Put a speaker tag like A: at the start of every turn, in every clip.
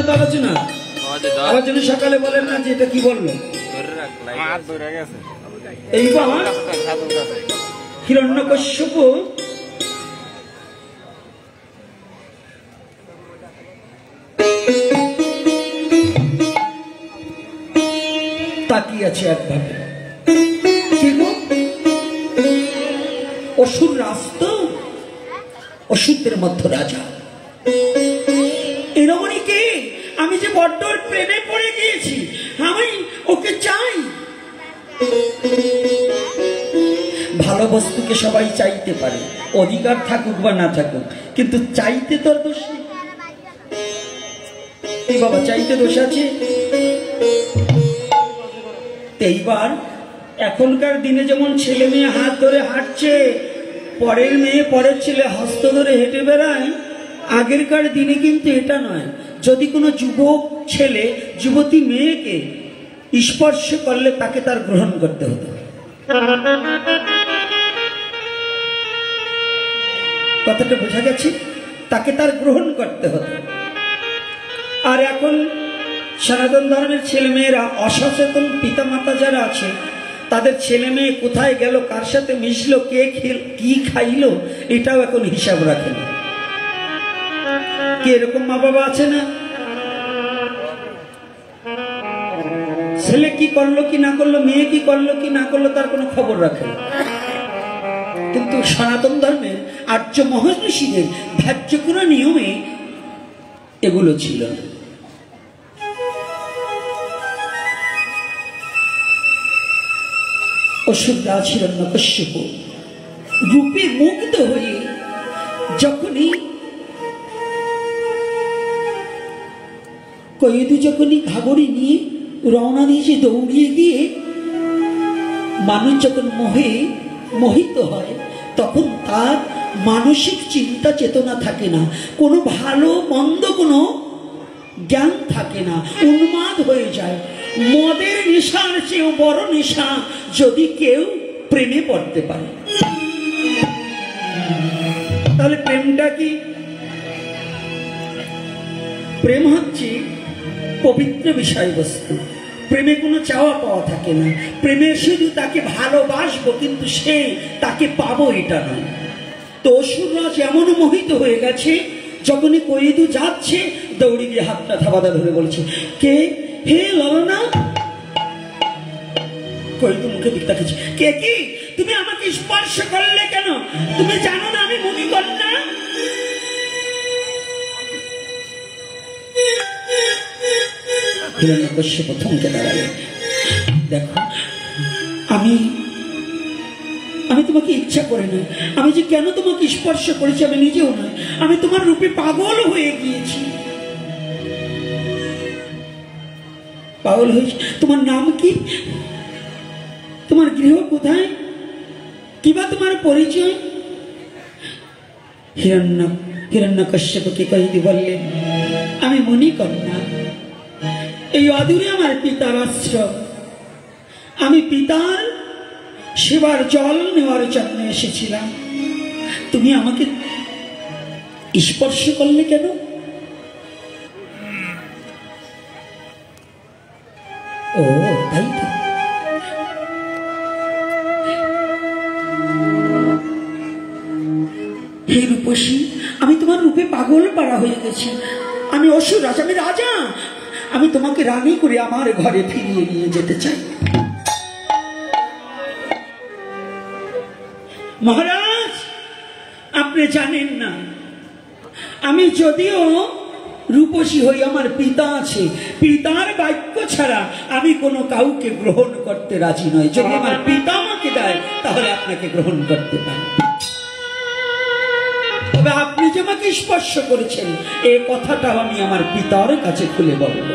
A: তো আলোচনা আমার জন্য সকালে বলেন না যে এটা কি বললো এইবার হিরণ্যকশ্যপ তাকিয়ে আছে একভাবে কি গো অসুর রাস্ত অসুরদের মধ্যে রাজা এরমণীকে আমি যে বড্ড প্রেমে পড়ে গিয়েছি আমি ওকে চাই ভালো বস্তুকে সবাই চাইতে পারে অধিকার থাকুক বা না থাকুক কিন্তু চাইতে তো আর দোষ নেই এই বাবা চাইতে দোষ আছে এইবার এখনকার দিনে যেমন ছেলে মেয়ে হাত ধরে হাঁটছে পরের মেয়ে পরের ছেলে হস্ত ধরে হেঁটে বেড়ায় আগেরকার দিনে কিন্তু এটা নয় যদি কোনো যুবক ছেলে যুবতী মেয়েকে স্পর্শ করলে তাকে তার গ্রহণ করতে হতো কথাটা বোঝা গেছে তাকে তার গ্রহণ করতে হতো আর এখন সনাতন ধর্মের ছেলে মেয়েরা অসচেতন পিতামাতা যারা আছে তাদের ছেলে মেয়ে কোথায় গেল কার সাথে মিশলো কে কি খাইলো এটাও এখন হিসাব রাখে না কি এরকম মা বাবা আছে না ছেলে কি করলো কি না করলো মেয়ে কি করলো কি না করলো তার কোনো খবর রাখে না কিন্তু সনাতন ধর্মের আর্য মহর্ষিদের ধার্য কোনো নিয়মে এগুলো ছিল না অসুররাজ হিরণ্যকশ্যপ রূপে মুগ্ধ হয়ে যখনই কয়েদু যখনই ঘাগড়ি নিয়ে রওনা দিয়েছে দৌড়িয়ে গিয়ে মানুষ যখন মোহিত হয় তখন তার মানসিক চিন্তা চেতনা থাকে না কোনো ভালো মন্দ কোনো জ্ঞান থাকে না উন্মাদ হয়ে যায় মদের নেশার চেয়েও বড় নেশা যদি কেউ প্রেমে পড়তে পারে তাহলে প্রেমটা কি প্রেম হচ্ছে পবিত্র বিষয়বস্তু প্রেমে কোনো চাওয়া পাওয়া থাকে না প্রেমে শুধু তাকে ভালোবাসবো কিন্তু সে তাকে পাবো এটা নয় তো অসুররাজ এমন মোহিত হয়ে গেছে যখনই কয়েদু যাচ্ছে দৌড়ি গিয়ে হাতটা থাবাদা ধরে বলছে কে হে ললনা কয়েদু মুখে দিক তাকাচ্ছে কে কি তুমি আমাকে স্পর্শ করলে কেন তুমি জানো না আমি মুনিকন্যা হিরণ্যকশ্যপ থমকে দাঁড়ালেন দেখো আমি তোমাকে ইচ্ছা করে না আমি যে কেন তোমাকে স্পর্শ করেছি আমি নিজেও নয় আমি তোমার রূপে পাগল হয়ে গিয়েছি পাগল হয়েছি তোমার নাম কি তোমার গৃহ কোথায় কিবা তোমার পরিচয় হিরণ্যকশ্যপকে কয়েদি বললেন আমি মুনিকন্যা এই অদূরে আমার পিতার আশ্রম আমি পিতার সেবার জল নেওয়ার জন্য এসেছিলাম তুমি আমাকে স্পর্শ করলে কেন ও তাই তো হে রূপসী আমি তোমার রূপে পাগল পাড়া হয়ে গেছি আমি অসুররাজ আমি রাজা আমি তোমাকে রানী করে আমার ঘরে ফিরিয়ে নিয়ে যেতে চাই মহারাজ আপনি জানেন না আমি যদিও রূপসী হই আমার পিতা আছে পিতার বাক্য ছাড়া আমি কোনো কাউকে গ্রহণ করতে রাজি নই যদি আমার পিতা আমাকে দেয় তাহলে আপনাকে গ্রহণ করতে পারি তবে আপনি যে আমাকে স্পর্শ করেছেন এই কথাটাও আমি আমার পিতার কাছে খুলে বলব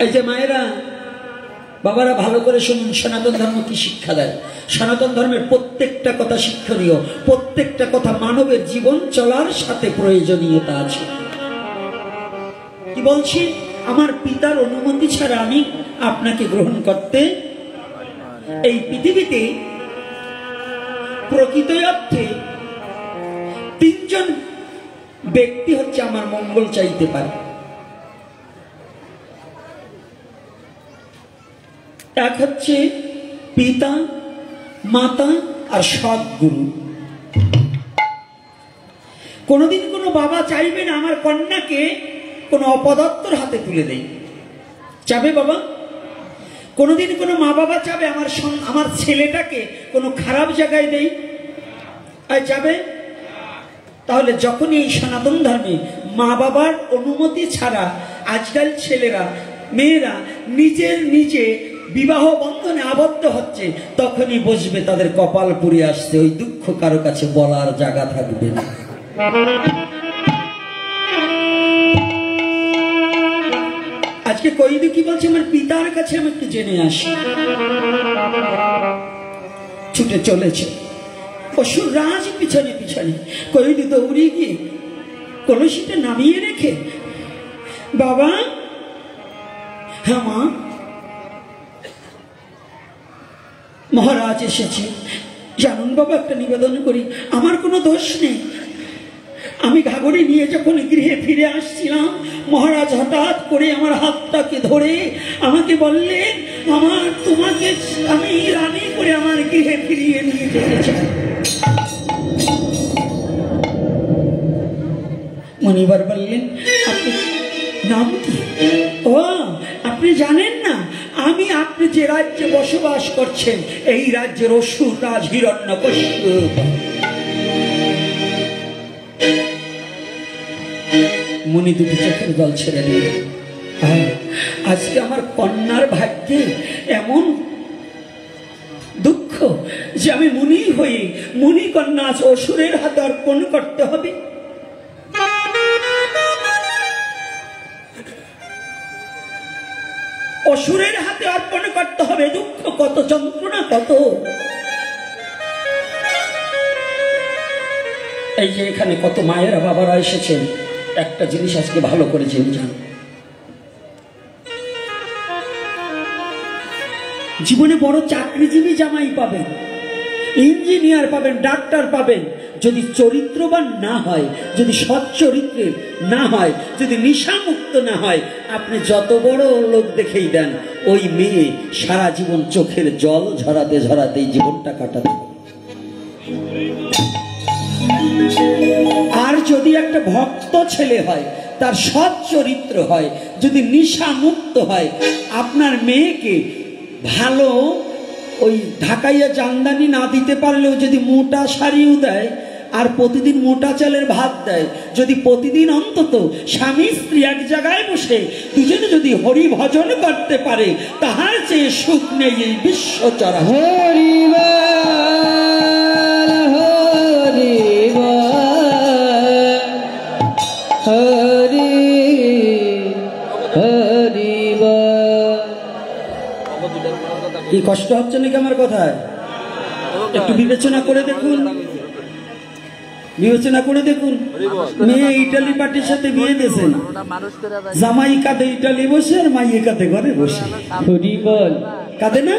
A: এই যে মায়েরা বাবারা ভালো করে শুনুন সনাতন ধর্ম কি শিক্ষা দেয় সনাতন ধর্মের প্রত্যেকটা কথা শিক্ষণীয় প্রত্যেকটা কথা মানবের জীবন চলার সাথে প্রয়োজনীয়তা আছে কি বলছি আমার পিতার অনুমতি ছাড়া আমি আপনাকে গ্রহণ করতে এই পৃথিবীতে প্রকৃত অর্থে তিনজন ব্যক্তি হচ্ছে আমার মঙ্গল চাইতে পারে। এক হচ্ছে পিতা, মাতা আর সদ্গুরু। কোনোদিন কোনো বাবা চাইবে না আমার কন্যাকে কোনো অপদার্থর হাতে তুলে দেয়, চাবে বাবা? কোনোদিন কোনো মা বাবা চাবে আমার ছেলেটাকে কোনো খারাপ জায়গায় দেই? চাবে? তাহলে যখনই এই সনাতন ধর্মে মা বাবার অনুমতি ছাড়া আজকাল ছেলেরা মেয়েরা নিজে বিবাহ বন্ধনে আবদ্ধ হচ্ছে, তখনই বসবে তাদের কপাল পুড়ে আসছে, ওই দুঃখ কারো কাছে বলার জায়গা থাকবে না। আজকে কইদি কি বলছে, আমার পিতার কাছে আমি একটু জেনে আসি। ছুটে চলেছে অসুর রাজ পিছনে পিছনে, কইদি দৌড়ে গিয়ে কলসিটা নামিয়ে রেখে, বাবা, হ্যাঁ মা, মহারাজ এসেছে, জানুন বাবা একটা নিবেদন করি, আমার কোনো দোষ নেই। আমি ঘাগড়ি নিয়ে যখন গৃহে ফিরে আসছিলাম, মহারাজ হঠাৎ করে আমার হাতটাকে ধরে আমাকে বললেন, তোমাকে আমি রানী করে আমার গৃহে ফিরিয়ে নিয়ে যেতে চাই। মনিবার বললেন, আপনি নাম কি? ও, আপনি জানেন না আপনি যে রাজ্যে বসবাস করছেন এই রাজ্যের অসুর রাজ হিরণ্যকশিপু। মুনি দুটি চোখের জল ছেড়ে দিল। আজকে আমার কন্যার ভাগ্যে এমন দুঃখ যে আমি মুনি হয়ে মুনি কন্যা অসুরের হাতে অর্পণ করতে হবে। অসুরের হাতে অর্পণ করতে হবে, দুঃখ কত, যন্ত্রণা কত। এই যে এখানে কত মায়েরা বাবারা এসেছেন, একটা জিনিস আজকে ভালো করে জেনে যান, জীবনে বড় চাকরিজীবী জামাই পাবেন, ইঞ্জিনিয়ার পাবেন, ডাক্তার পাবেন, যদি চরিত্রবান না হয়, যদি সৎ চরিত্রের না হয়, যদি নেশামুক্ত না হয়, আপনি যত বড় লোক দেখেই দেন, ওই মেয়ে সারা জীবন চোখের জল ঝরাতে ঝরাতেই জীবনটা কাটাবে। আর যদি একটা ভক্ত ছেলে হয়, তার সৎ চরিত্র হয়, যদি নেশামুক্ত হয়, আপনার মেয়েকে ভালো ওই ঢাকাইয়া জামদানি না দিতে পারলেও যদি মোটা শাড়িও দেয় আর প্রতিদিন মোটা চালের ভাত দেয়, যদি প্রতিদিন অন্তত স্বামী স্ত্রী এক জায়গায় বসে দুজনে যদি হরি ভজন করতে পারে, তাহার চেয়ে সুখ নেই এই বিশ্ব চরা। কি কষ্ট হচ্ছে নাকি আমার কথায়? একটু বিবেচনা করে দেখুন, বিবেচনা করে দেখুন। মেয়ে ইটালি পার্টির সাথে বিয়ে দিয়েছেন, জামাই কাঁধে ইটালি বসে আর মাইয়ে কাঁধে ঘরে বসে, কাঁধে না?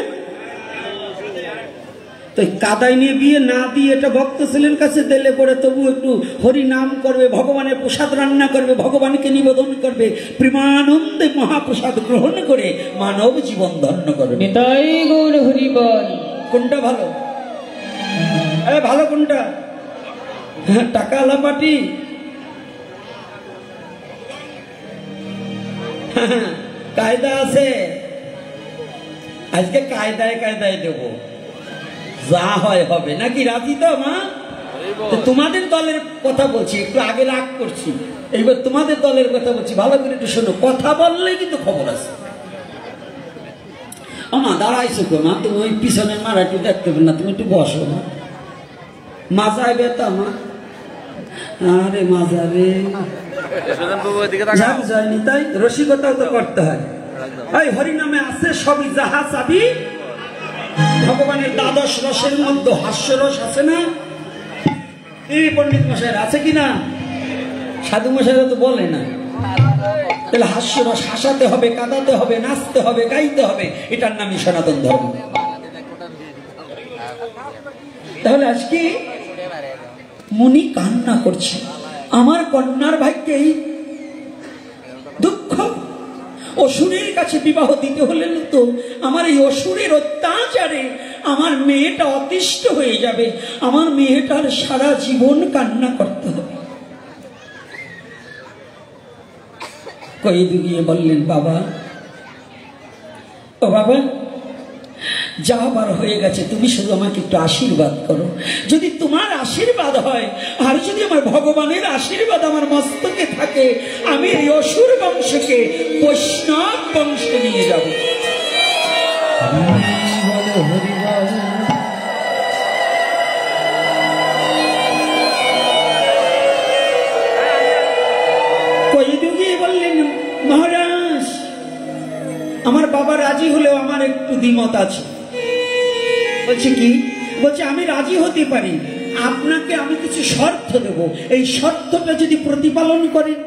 A: তো কাদায় নিয়ে বিয়ে না দিয়ে এটা ভক্ত ছেলের কাছে দিলে পরে তবু একটু হরি নাম করবে, ভগবানের প্রসাদ রান্না করবে, ভগবানকে নিবেদন করবে, প্রেমানন্দে মহাপ্রসাদ গ্রহণ করে মানব জীবন ধন্য করবে। কোনটা ভালো? ভালো কোনটা? টাকা আলা পাটি, কায়দা আছে, আজকে কায়দায় কায়দায় দেবো, যা হয় হবে, নাকি? রাজি তো মা? তোমাদের দলের কথা বলছি, একটু আগে রাগ করছি, এইবার তোমাদের দলের কথা বলছি, ভালো করে একটু শোনো। কথা বললেই কিন্তু খবর আছে। মা দাঁড়াইছো তো মা, তুমি ওই পিছনের মারাটি দেখতে পাবে না, তুমি একটু বসো না। মাজায় বেতা মা, আরে মাজারে যায়নি, তাই রসিকতাও তো করতে হয়। ওই হরিনামে আছে সবই যাহা চাবি, ভগবানের দ্বাদশ রসের মধ্যে হাস্যরস আছে না? এই পণ্ডিত মশাইরা আছে কিনা? সাধু মশাইরা তো বলে না। তাহলে হাস্যরস, হাসাতে হবে, কাঁদাতে হবে, নাচতে হবে, গাইতে হবে, এটার নামই সনাতন ধর্ম। তাহলে আজকে মুনি কান্না করছে, আমার কন্যার ভাগ্যেই দুঃখ। অসুরের কাছে বিবাহ দিতে হলে তো আমার এই অসুরের অত্যাচারে আমার মেয়েটা অতিষ্ঠ হয়ে যাবে, আমার মেয়েটার সারা জীবন কান্না করতে হবে। কয়েদি গিয়ে বললেন, বাবা, ও বাবা, যা বার হয়ে গেছে, তুমি শুধু আমাকে একটু আশীর্বাদ করো। যদি তোমার আশীর্বাদ হয় আর যদি আমার ভগবানের আশীর্বাদ আমার মস্তকে থাকে, আমি এই অসুর বংশকে বৈষ্ণব বংশে নিয়ে যাব। কয়েদি গিয়ে বললেন, মহারাজ, আমার বাবা রাজি হলেও আমার একটু দ্বিমত আছে। বলছে কি? বলছে আমি রাজি হতে পারি, আপনাকে আমি কিছু শর্ত দেব, এই শর্তটা যদি প্রতিপালন করেন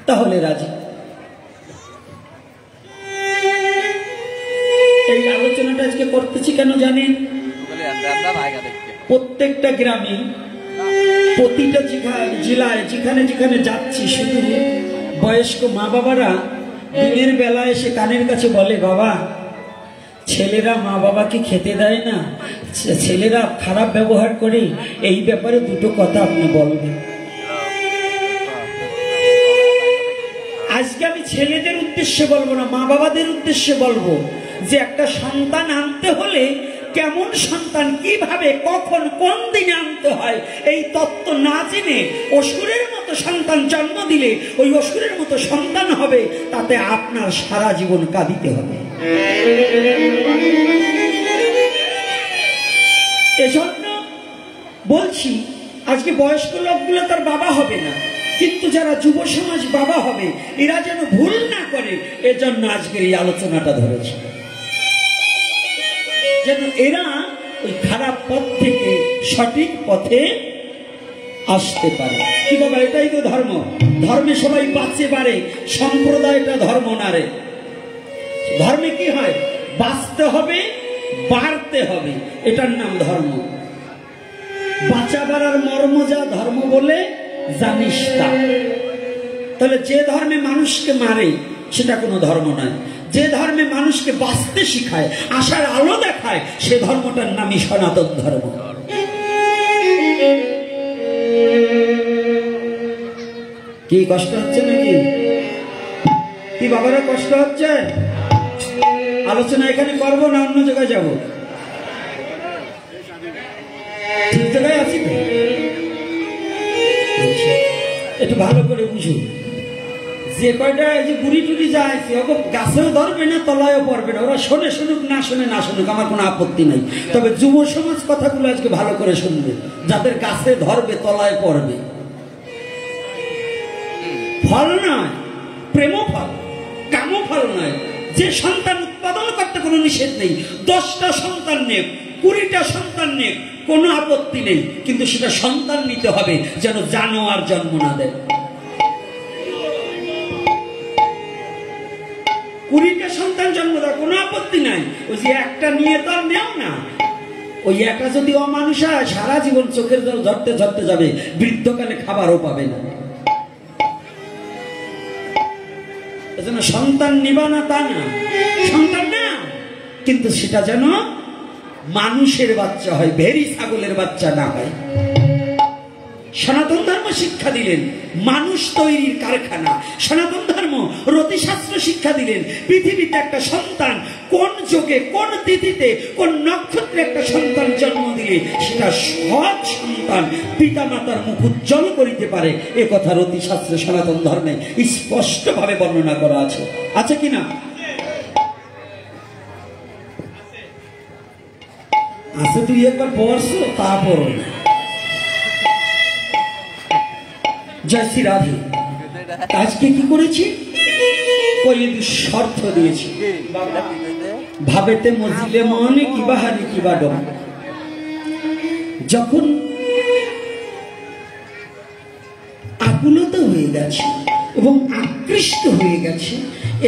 A: তাহলে রাজি। এই আলোচনাটা আজকে করতেছি কেন জানেন? প্রত্যেকটা গ্রামে, প্রতিটা জেলায় যেখানে যেখানে যাচ্ছি, শুধু বয়স্ক মা বাবারা দিনের বেলা এসে কানের কাছে বলে, বাবা, ছেলেরা মা বাবাকে খেতে দেয় না, ছেলেরা খারাপ ব্যবহার করে, এই ব্যাপারে দুটো কথা আপনি বলবেন। আজকে আমি ছেলেদের উদ্দেশ্যে বলবো না, মা বাবাদের উদ্দেশ্যে বলবো যে একটা সন্তান আনতে হলে কেমন সন্তান, কিভাবে, কখন, কোন দিনে আনতে হয়, এই তত্ত্ব না জেনে অসুরের মতো সন্তান জন্ম দিলে ওই অসুরের মতো সন্তান হবে, তাতে আপনার সারা জীবন কাঁদিতে হবে। এজন্য বলছি, আজকে বয়স্ক লোকগুলো তার বাবা হবে না, কিন্তু যারা যুব সমাজ বাবা হবে, এরা যেন ভুল না করে, এজন্য আজকের এই আলোচনাটা ধরেছে, যেন এরা ওই খারাপ পথ থেকে সঠিক পথে আসতে পারে। কি বাবা, এটাই তো ধর্ম। ধর্মে সবাই বাঁচতে পারে, সম্প্রদায়টা ধর্ম না রে। ধর্মে কি হয়? বাঁচতে হবে, বাড়তে হবে, এটার নাম ধর্ম। বাঁচা বাড়ার মর্ম যা ধর্ম বলে জানিস তা। তাহলে যে ধর্মে মানুষকে মারে সেটা কোনো ধর্ম নয়। যে ধর্মে মানুষকে বাঁচতে শিখায়, আশার আলো দেখায়, সে ধর্মটার নামই সনাতন ধর্ম। কি কষ্ট হচ্ছে নাকি? কি বাবারা কষ্ট হচ্ছে? আলোচনা এখানে করবো না অন্য জায়গায় যাবো? ঠিক জায়গায় আছি তো? একটু ভালো করে বুঝুন, যে কয়টা এই যে বুড়ি টুড়ি যায়, গাছেও ধরবে না, তলায়ও পড়বে না, ওরা শোনে, শুনুক, না শুনে না শুনুক, আমার কোনো আপত্তি নাই। তবে যুব সমাজ কথাগুলো আজকে ভালো করে শুনবে, যাদের গাছে ধরবে, তলায় পড়বে। ফল নয়, প্রেম ফল, কাম ফল নয়। যে সন্তান উৎপাদন করতে কোনো নিষেধ নেই, 10টা সন্তান নেই, 20টা সন্তান নেই, কোনো আপত্তি নেই, কিন্তু সেটা সন্তান নিতে হবে যেন জানোয়ার জন্ম না দেয়। 20টা সন্তান জন্ম দেয়, কোনো আপত্তি নাই, ওই যে একটা নিয়ে তো আর নেও না। ওই একটা যদি অমানুষ হয়, সারা জীবন চোখের জল ঝরতে ঝরতে যাবে, বৃদ্ধকালে খাবারও পাবে না। এজন্য সন্তান নিবা না তা না, সন্তান না, কিন্তু সেটা যেন মানুষের বাচ্চা হয়, ভেরি ছাগলের বাচ্চা না হয়। সনাতন ধর্ম শিক্ষা দিলেন মানুষ তৈরির কারখানা। সনাতন ধর্ম রতিশাস্ত্র শিক্ষা দিলেন পৃথিবীতে একটা সন্তান কোন যোগে, কোন তিথিতে, কোন নক্ষত্রে একটা সন্তান জন্ম দিলে সেটা সৎ সন্তান পিতা মাতার মুখ উজ্জ্বল করিতে পারে, এ কথা রতিশাস্ত্রে সনাতন ধর্মে স্পষ্টভাবে বর্ণনা করা আছে। আছে কিনা? আছে। তুই একবার পড়ছো, তারপর জয় শ্রী রাধে। আজকে কি করেছি? শর্ত দিয়েছি, ভাবেতে মজিলে মনে কিবা হারি কিবা ডম। যখন আকুলতা হয়ে গেছে এবং আকৃষ্ট হয়ে গেছে,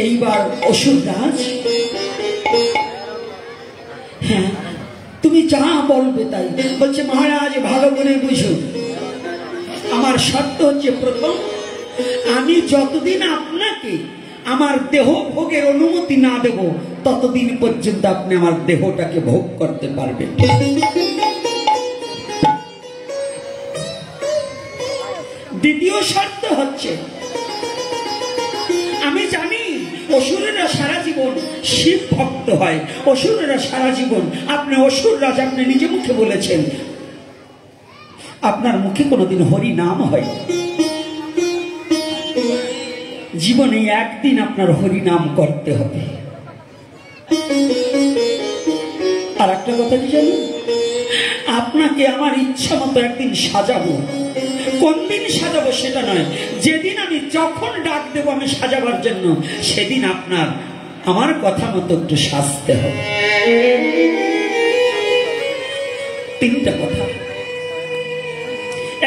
A: এইবার অসুররাজ, হ্যাঁ তুমি যা বলবে তাই। বলছে মহারাজ ভালো করে বুঝুন, আমার শর্ত হচ্ছে, প্রথম, আমি যতদিন আপনাকে আমার দেহ ভোগের অনুমতি না দেব ততদিন পর্যন্ত আপনি আমার দেহটাকে ভোগ করতে পারবেন। দ্বিতীয় শর্ত হচ্ছে, আমি জানি অসুরেরা সারা জীবন শিব ভক্ত হয়, অসুরেরা সারা জীবন, আপনি অসুর রাজ, আপনি নিজে মুখে বলেছেন আপনার মুখে কোনোদিন হরি নাম হয়, জীবনে একদিন আপনার হরি নাম করতে হবে। আর একটা কথা কি জানেন, আপনাকে আমার ইচ্ছা মতো একদিন সাজাবো। কোন দিন সাজাবো সেটা নয়, যেদিন আমি যখন ডাক দেবো আমি সাজাবার জন্য, সেদিন আপনার আমার কথা মতো একটু সাজতে হবে। তিনটা কথা।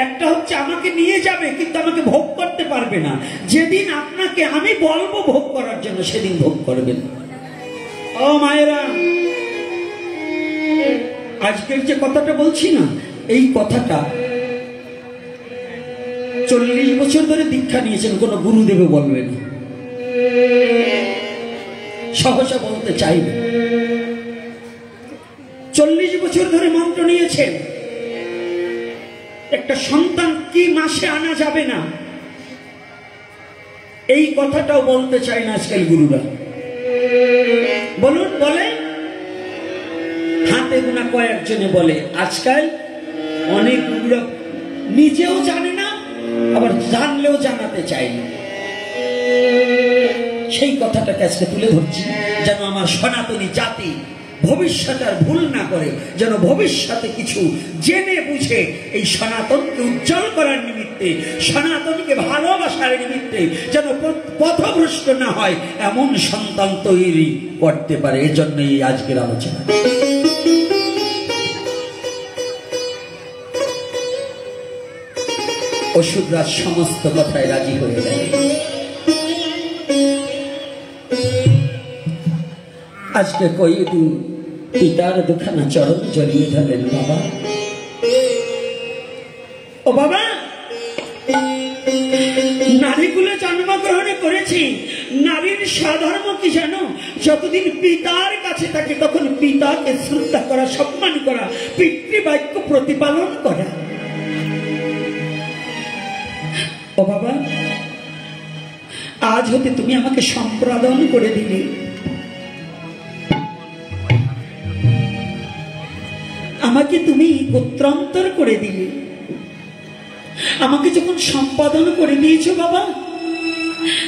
A: একটা হচ্ছে আমাকে নিয়ে যাবে কিন্তু আমাকে ভোগ করতে পারবে না, যেদিন আপনাকে আমি বলবো ভোগ করার জন্য সেদিন ভোগ করবেন। ও মায়েরা, আজকের যে কথাটা বলছি না, এই কথাটা 40 বছর ধরে দীক্ষা নিয়েছেন, কোন গুরুদেবে বলবেন, সহসা বলতে চাইবে। 40 বছর ধরে মন্ত্র নিয়েছেন, একটা সন্তান কি মাসে আনা যাবে না, এই কথাটাও বলতে চাই না আজকাল গুরুরা। বলুন, বলে হাতে গোনা কয়েকজনে বলে। আজকাল অনেক গুরুরা নিজেও জানে না, আবার জানলেও জানাতে চাই না। সেই কথাটাকে আজকে তুলে ধরছি, যেন আমার সনাতনী জাতি ভবিষ্যতে আর ভুল না করে, যেন ভবিষ্যতে কিছু জেনে বুঝে এই সনাতনকে উজ্জ্বল করার নিমিত্তে, সনাতনকে ভালোবাসার নিমিত্তে যেন পথভ্রষ্ট না হয়, এমন সন্তান তৈরি করতে পারে। এজন্য এই আজকের আলোচনা। অসুররাজ সমস্ত কথায় রাজি হয়ে গেল। আজকে কয়েকদিন পিতার দুখানা চরণ জড়িয়ে ধরলেন। বাবা, ও বাবা, নারীকুলে জন্মগ্রহণ করেছি, নারীর স্বধর্ম কি জানো? যতদিন পিতার কাছে থাকে তখন পিতাকে শ্রদ্ধা করা, সম্মান করা, পিতৃবাক্য প্রতিপালন করা। ও বাবা, আজ হতে তুমি আমাকে সম্প্রদান করে দিলে, আমাকে তুমি গোত্রান্তর করে দিলে, আমাকে যখন সম্পাদন করে দিয়েছো বাবা,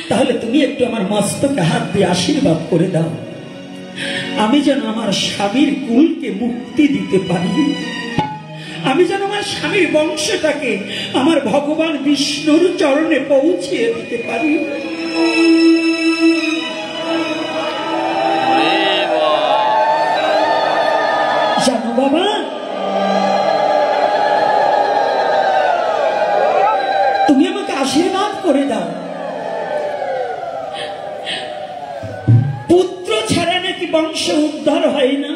A: তাহলে তুমি একটু আমার মস্তকে হাত দিয়ে আশীর্বাদ করে দাও, আমি যেন আমার স্বামীর কুলকে মুক্তি দিতে পারি, আমি যেন আমার স্বামীর বংশটাকে আমার ভগবান বিষ্ণুর চরণে পৌঁছিয়ে দিতে পারি। জানো বাবা, তুমি আমাকে আশীর্বাদ করে দাও। পুত্র ছাড়া নাকি বংশ উদ্ধার হয় না।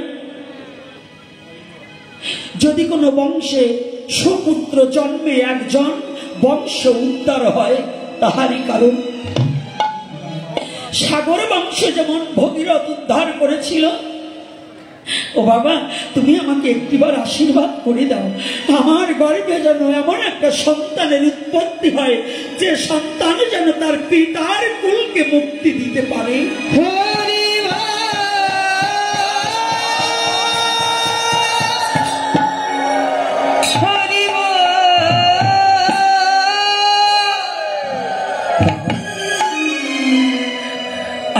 A: যদি কোনো বংশে সুপুত্র জন্মে একজন, বংশ উদ্ধার হয় তাহারই কারণ। সাগর বংশ যেমন ভগীরথ উদ্ধার করেছিল, ও বাবা, তুমি আমাকে একটিবার আশীর্বাদ করে দাও, আমার গর্ভে যেন এমন একটা সন্তানের উৎপত্তি হয়, যে সন্তান যেন তার পিতার কুলকে মুক্তি দিতে পারে।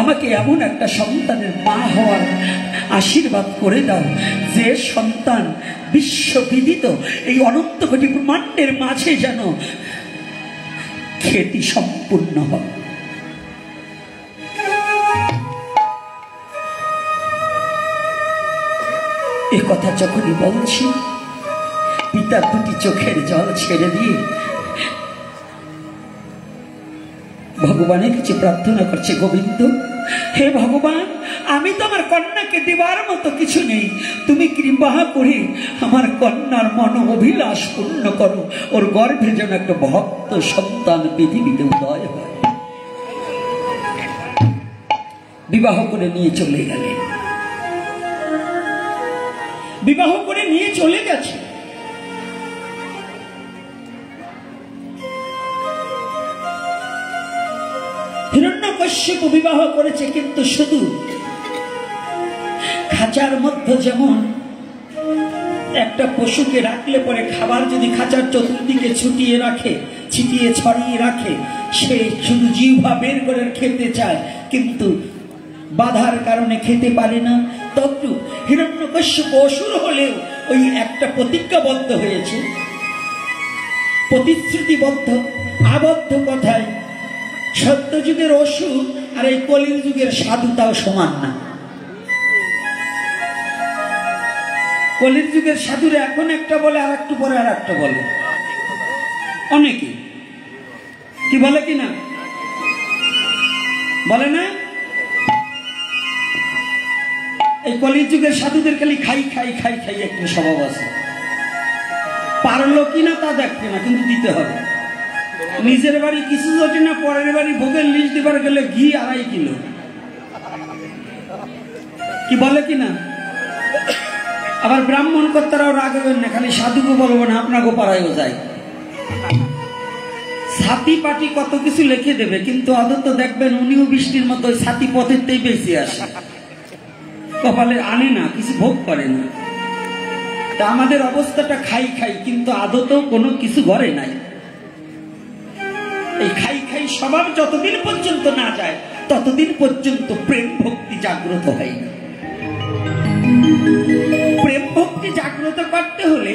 A: আমাকে এমন একটা সন্তানের মা হওয়ার আশীর্বাদ করে দাও, যে সন্তান বিশ্ববিদিত এই অনন্ত কোটি ব্রহ্মাণ্ডের মাঝে যেন খ্যাতি সম্পূর্ণ হয়। এ কথা যখনই বলছি, পিতার দুটি চোখের জল ছেড়ে দিয়ে ভগবানের কাছে প্রার্থনা করছে, গোবিন্দ হে ভগবান, আমি তো আমার কন্যাকে দেবার মতো কিছু নেই, তুমি কৃপা করে আমার কন্যার মন অভিলাষ পূর্ণ করো, ওর গর্ভে যেন একটা ভক্ত সন্তান পৃথিবীতে উদয় হয়। বিবাহ করে নিয়ে চলে গেলেন। বিবাহ করে নিয়ে চলে গেছে। হিরণ্যকশ্যপ বিবাহ করেছে, কিন্তু শুধু খাঁচার মধ্যে যেমন একটা পশুকে রাখলে পরে খাবার যদি খাঁচার চতুর্দিকে ছুটিয়ে রাখে, ছিটিয়ে ছড়িয়ে রাখে, সে শুধু জিহ্বা বের করে খেতে চায় কিন্তু বাধার কারণে খেতে পারে না, তদ্রূপ হিরণ্যকশ্যপ অসুর হলেও ওই একটা প্রতিজ্ঞাবদ্ধ হয়েছে, প্রতিশ্রুতিবদ্ধ, আবদ্ধ কথায়। সত্যযুগের অসুর আর এই কলির যুগের সাধুতাও সমান না। কলির যুগের সাধুরা এখন একটা বলে, আর একটু পরে আর একটা বলে। অনেকে কি বলে কিনা বলে না, এই কলির যুগের সাধুদের খালি খাই খাই খাই খাই একটা স্বভাব আছে। পারলো কিনা তা দেখবে না, কিন্তু দিতে হবে। নিজের বাড়ি কিছু জটে না, পরের বাড়ি ভোগের লিস্ট দিবার গেলে ঘি 2.5 কিলো। কি বলে কিনা? আবার ব্রাহ্মণ কর্তারাও রাগবেন না, খালি সাধুকে বলবো না, আপনাকে পাড়ায়ও যায়। ছাতি পাটি কত কিছু লিখে দেবে, কিন্তু অদত্ত দেখবেন উনিও বৃষ্টির মতো ছাতি পথেরতেই বেশি আসে, কপালে আনে না, কিছু ভোগ করে না। তা আমাদের অবস্থাটা খাই খাই, কিন্তু আদতেও কোনো কিছু ঘরে নাই। এই খাই খাই স্বভাব যতদিন পর্যন্ত না যায়, ততদিন পর্যন্ত প্রেম ভক্তি জাগ্রত হয় না। প্রেম ভক্তি জাগ্রত করতে হলে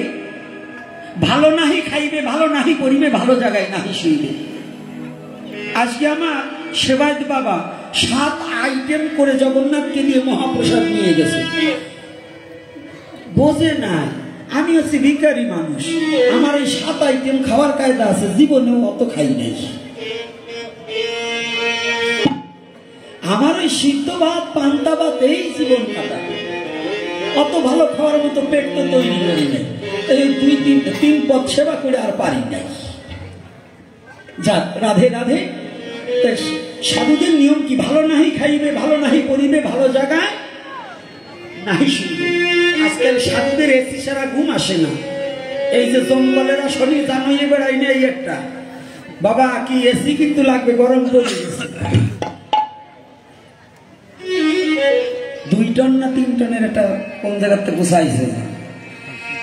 A: ভালো নাহি খাইবে, ভালো নাহি পড়িবে, ভালো জায়গায় নাহি শুইবে। আজকে আমার সেবায়ত বাবা 7 আইটেম করে জগন্নাথকে দিয়ে মহাপ্রসাদ নিয়ে গেছে। বোঝে না আমি হচ্ছি ভিখারি মানুষ, আমার এই 7 আইটেম খাওয়ার কায়দা আছে, জীবনেও অত খাই নাই। আমার ওই সিদ্ধ ভাত পান্তা ভাত এই জীবন কাটা, অত ভালো খাওয়ার মতো পেট তো তৈরি করি নাই। এই 2-3 পদ সেবা করে আর পারি নাই। যাক, রাধে রাধে। সাধুদের নিয়ম কি? ভালো নাহি খাইবে, ভালো নাহি পড়িবে, ভালো জায়গায় নাহি শুনবে। আজকাল সাধুদের এসি সারা ঘুম আসে না। এই যে জঙ্গলেরা শরীর জানিয়ে বেড়াই না, এই একটা বাবা কি এসি কিন্তু লাগবে, গরম করে 2 টন না 3 টনের একটা কোন জায়গাতে গুছাইছে।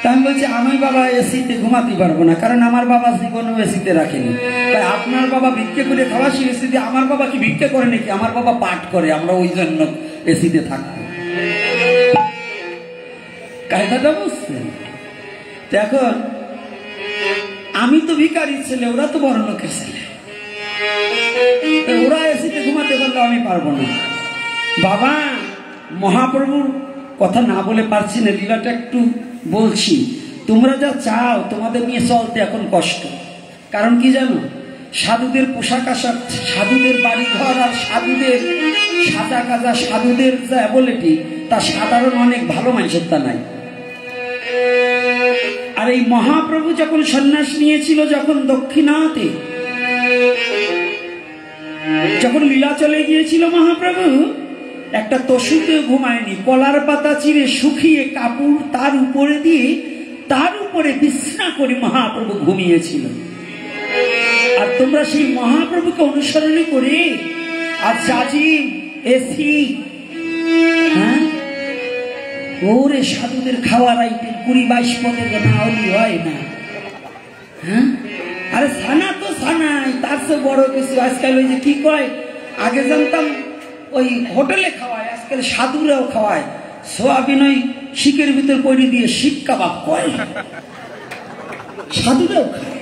A: তা আমি বলছি আমি বাবা এসিতে ঘুমাতে পারবো না, কারণ আমার বাবা জীবনেও এসিতে রাখেনি। তাই আপনার বাবা ভিক্ষে করে খাওয়া শিখেছে, আমার বাবা কি ভিক্ষে করে নাকি? আমার বাবা পাঠ করে, আমরা ওই জন্য এসিতে থাকবো। কায়দাটা বুঝছেন? এখন আমি তো ভিখারির ছেলে, ওরা তো বড় লোকের ছেলে, ওরা এসিতে ঘুমাতে পারলে আমি পারবো না। বাবা মহাপ্রভুর কথা না বলে পারছি না, লীলাটা একটু বলছি। তোমরা যা চাও তোমাদের নিয়ে চলতে এখন কষ্ট। কারণ কি জানো, সাধুদের পোশাক আশাক, সাধুদের বাড়ি ঘর, আর সাধুদের সাজা কাজা, সাধুদের যা অ্যাবিলিটি, তা সাধারণ অনেক ভালো মানুষের তা নাই। আর এই মহাপ্রভু যখন সন্ন্যাস নিয়েছিল, যখন দক্ষিণাতে যখন লীলা চলে গিয়েছিল, মহাপ্রভু একটা তসুতে ঘুমায়নি, কলার পাতা চিরে শুকিয়ে কাপড় তার উপরে দিয়ে, তার উপরে বিছনা করে মহাপ্রভু ঘুমিয়েছিল। আর তোমরা সেই মহাপ্রভুকে অনুসরণ করে আর জাজিম এসি, হ্যাঁ ওরে সাধুদের খাওয়ার আইটেম 20-22 পদের না হলি হয় না। হ্যাঁ, আরে ছানা তো ছানাই, তার চেয়ে বড় কিছু। আজকাল ওই যে কি কয়, আগে জানতাম ওই হোটেলে খাওয়ায়, আজকাল সাধুরাও খাওয়ায়। সোয়াবিন ওই শিকের ভিতর পরি দিয়ে শিক কাবাব কয়, সাধুরাও খায়।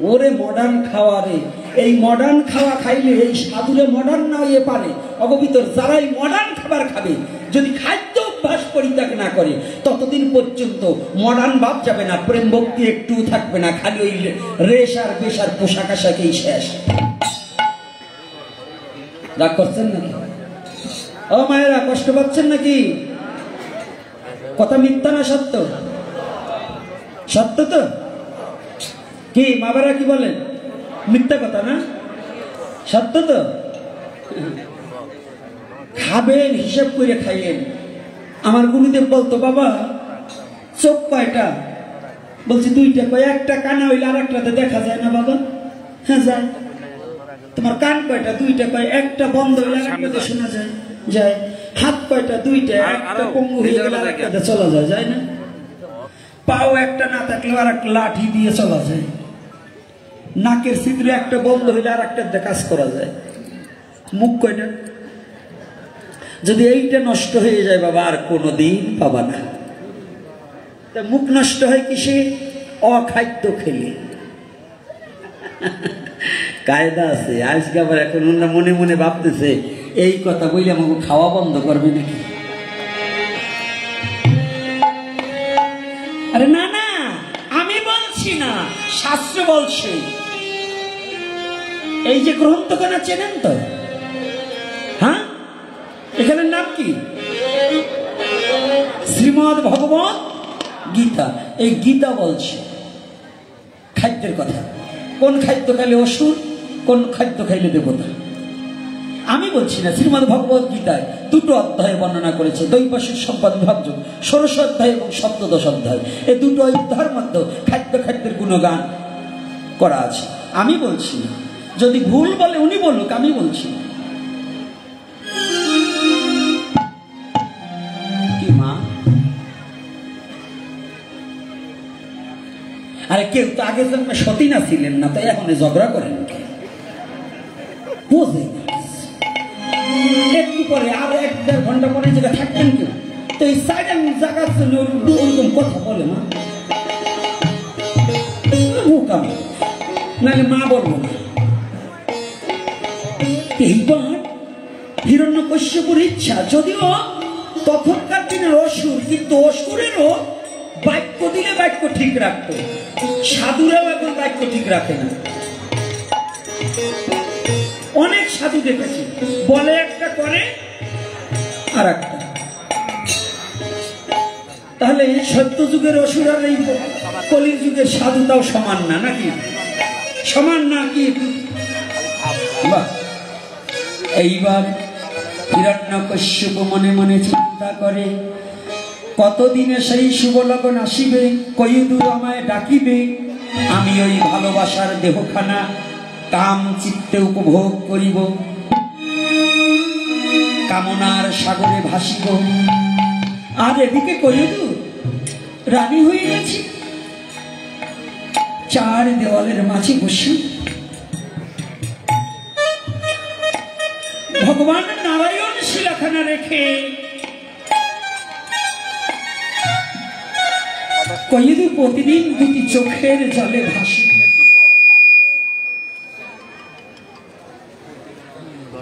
A: ওরে মডার্ন খাওয়া রে, এই মডার্ন খাওয়া খাইলে এই সাধুরে মডার্ন না হয়ে পারে অগভিতর। যারাই মডার্ন খাবার খাবে, যদি খাদ্য অভ্যাস পরিত্যাগ না করে, ততদিন পর্যন্ত মডার্ন ভাব যাবে না, প্রেম ভক্তি একটু থাকবে না, খালি ওই রেশ আর বেশ আর পোশাক আশাকেই শেষ। রাগ করছেন নাকি? ও মায়েরা কষ্ট পাচ্ছেন নাকি? কথা মিথ্যা না সত্য? সত্য তো? কি মাবারা কি বলেন? মিথ্যা কথা না? সত্য তো? খাবেন হিসাব করে খাইয়েন। আমার গুরুদেব বলতো, বাবা চোখ কয়টা? বলছি দুইটা। কয় একটা কানা হইলে আর একটাতে দেখা যায় না বাবা? হ্যাঁ যায়। তোমার কান কয়টা? দুইটা। কয় একটা বন্ধ হইলে আর একটাতে শোনা যায়? যায়। হাত কয়টা? দুইটা। একটা পঙ্গু হয়ে গেলে আর একটাতে চলা যায়? যায় না? পাও একটা না থাকলেও আর একটা লাঠি দিয়ে চলা যায়। নাকের ছিদ্র একটা বন্ধ হইলে আর একটাতে কাজ করা যায়। মুখ কয়টা? যদি এইটা নষ্ট হয়ে যায় বাবা, আর কোনোদিন পাবা না। তা মুখ নষ্ট হয় কিসে? অখাদ্য খেলে। কায়দা আছে। আজকে আবার এখন ওনারা মনে মনে ভাবতেছে এই কথা বলে আমাকে খাওয়া বন্ধ করবে নাকি? আরে না না, আমি বলছি না, শাস্ত্র বলছে। এই যে গ্রন্থখানা চেনেন তো? হ্যাঁ, এখানের নাম কি? শ্রীমদ্ ভগবত গীতা। এই গীতা বলছে খাদ্যের কথা। কোন খাদ্য খাইলে অসুর, কোন খাদ্য খাইলে দেবতা। আমি বলছি না, শ্রীমদ্ ভগবত গীতায় দুটো অধ্যায় বর্ণনা করেছে, দৈবাসিক সম্পদ বিভাগযোগ, 16 অধ্যায় এবং 17 অধ্যায়। এই দুটো অধ্যায়ের মধ্যে খাদ্যের গুণগান করা আছে। আমি বলছি না, যদি ভুল বলে উনি বলুক, আমি বলছি না। কি মা? আরে কেউ তো আগের জন্মে সতী না ছিলেন না, তাই এখন ঝগড়া করেন কে? বোঝে একটু পরে আর 1-1.5 ঘন্টা পরে যেটা থাকবেন কেউ তো এই সাইডে জায়গার জন্য ওরকম কথা বলে না। নাহলে মা বলবো না। এইবার হিরণ্যকশ্যপুর ইচ্ছা, যদিও তখনকার দিনের অসুর, কিন্তু অসুরেরও বাক্য দিলে বাক্য ঠিক রাখতো। সাধুরাও এখন বাক্য ঠিক রাখে না। অনেক সাধু দেখেছি, বলে একটা করে আর একটা। তাহলে সত্য যুগের অসুর আর এই কলির যুগের সাধুতাও সমান না নাকি? সমান না কি? এইবার হিরণ্যকশ্যপ মনে মনে চিন্তা করে, কতদিনে সেই শুভ লগন আসিবে, কয়দূর আমায় ডাকিবে, আমি ওই ভালোবাসার দেহখানা কাম চিত্তে উপভোগ করিব, কামনার সাগরে ভাসিব। আর এদিকে কয়দূর রানী হয়ে গেছি, 4 দেওয়ালের মাঝে বসে ভগবান নারায়ণ শিলাখানা রেখে কয়দূর প্রতিদিন 2টি চোখের জলে ভাসে।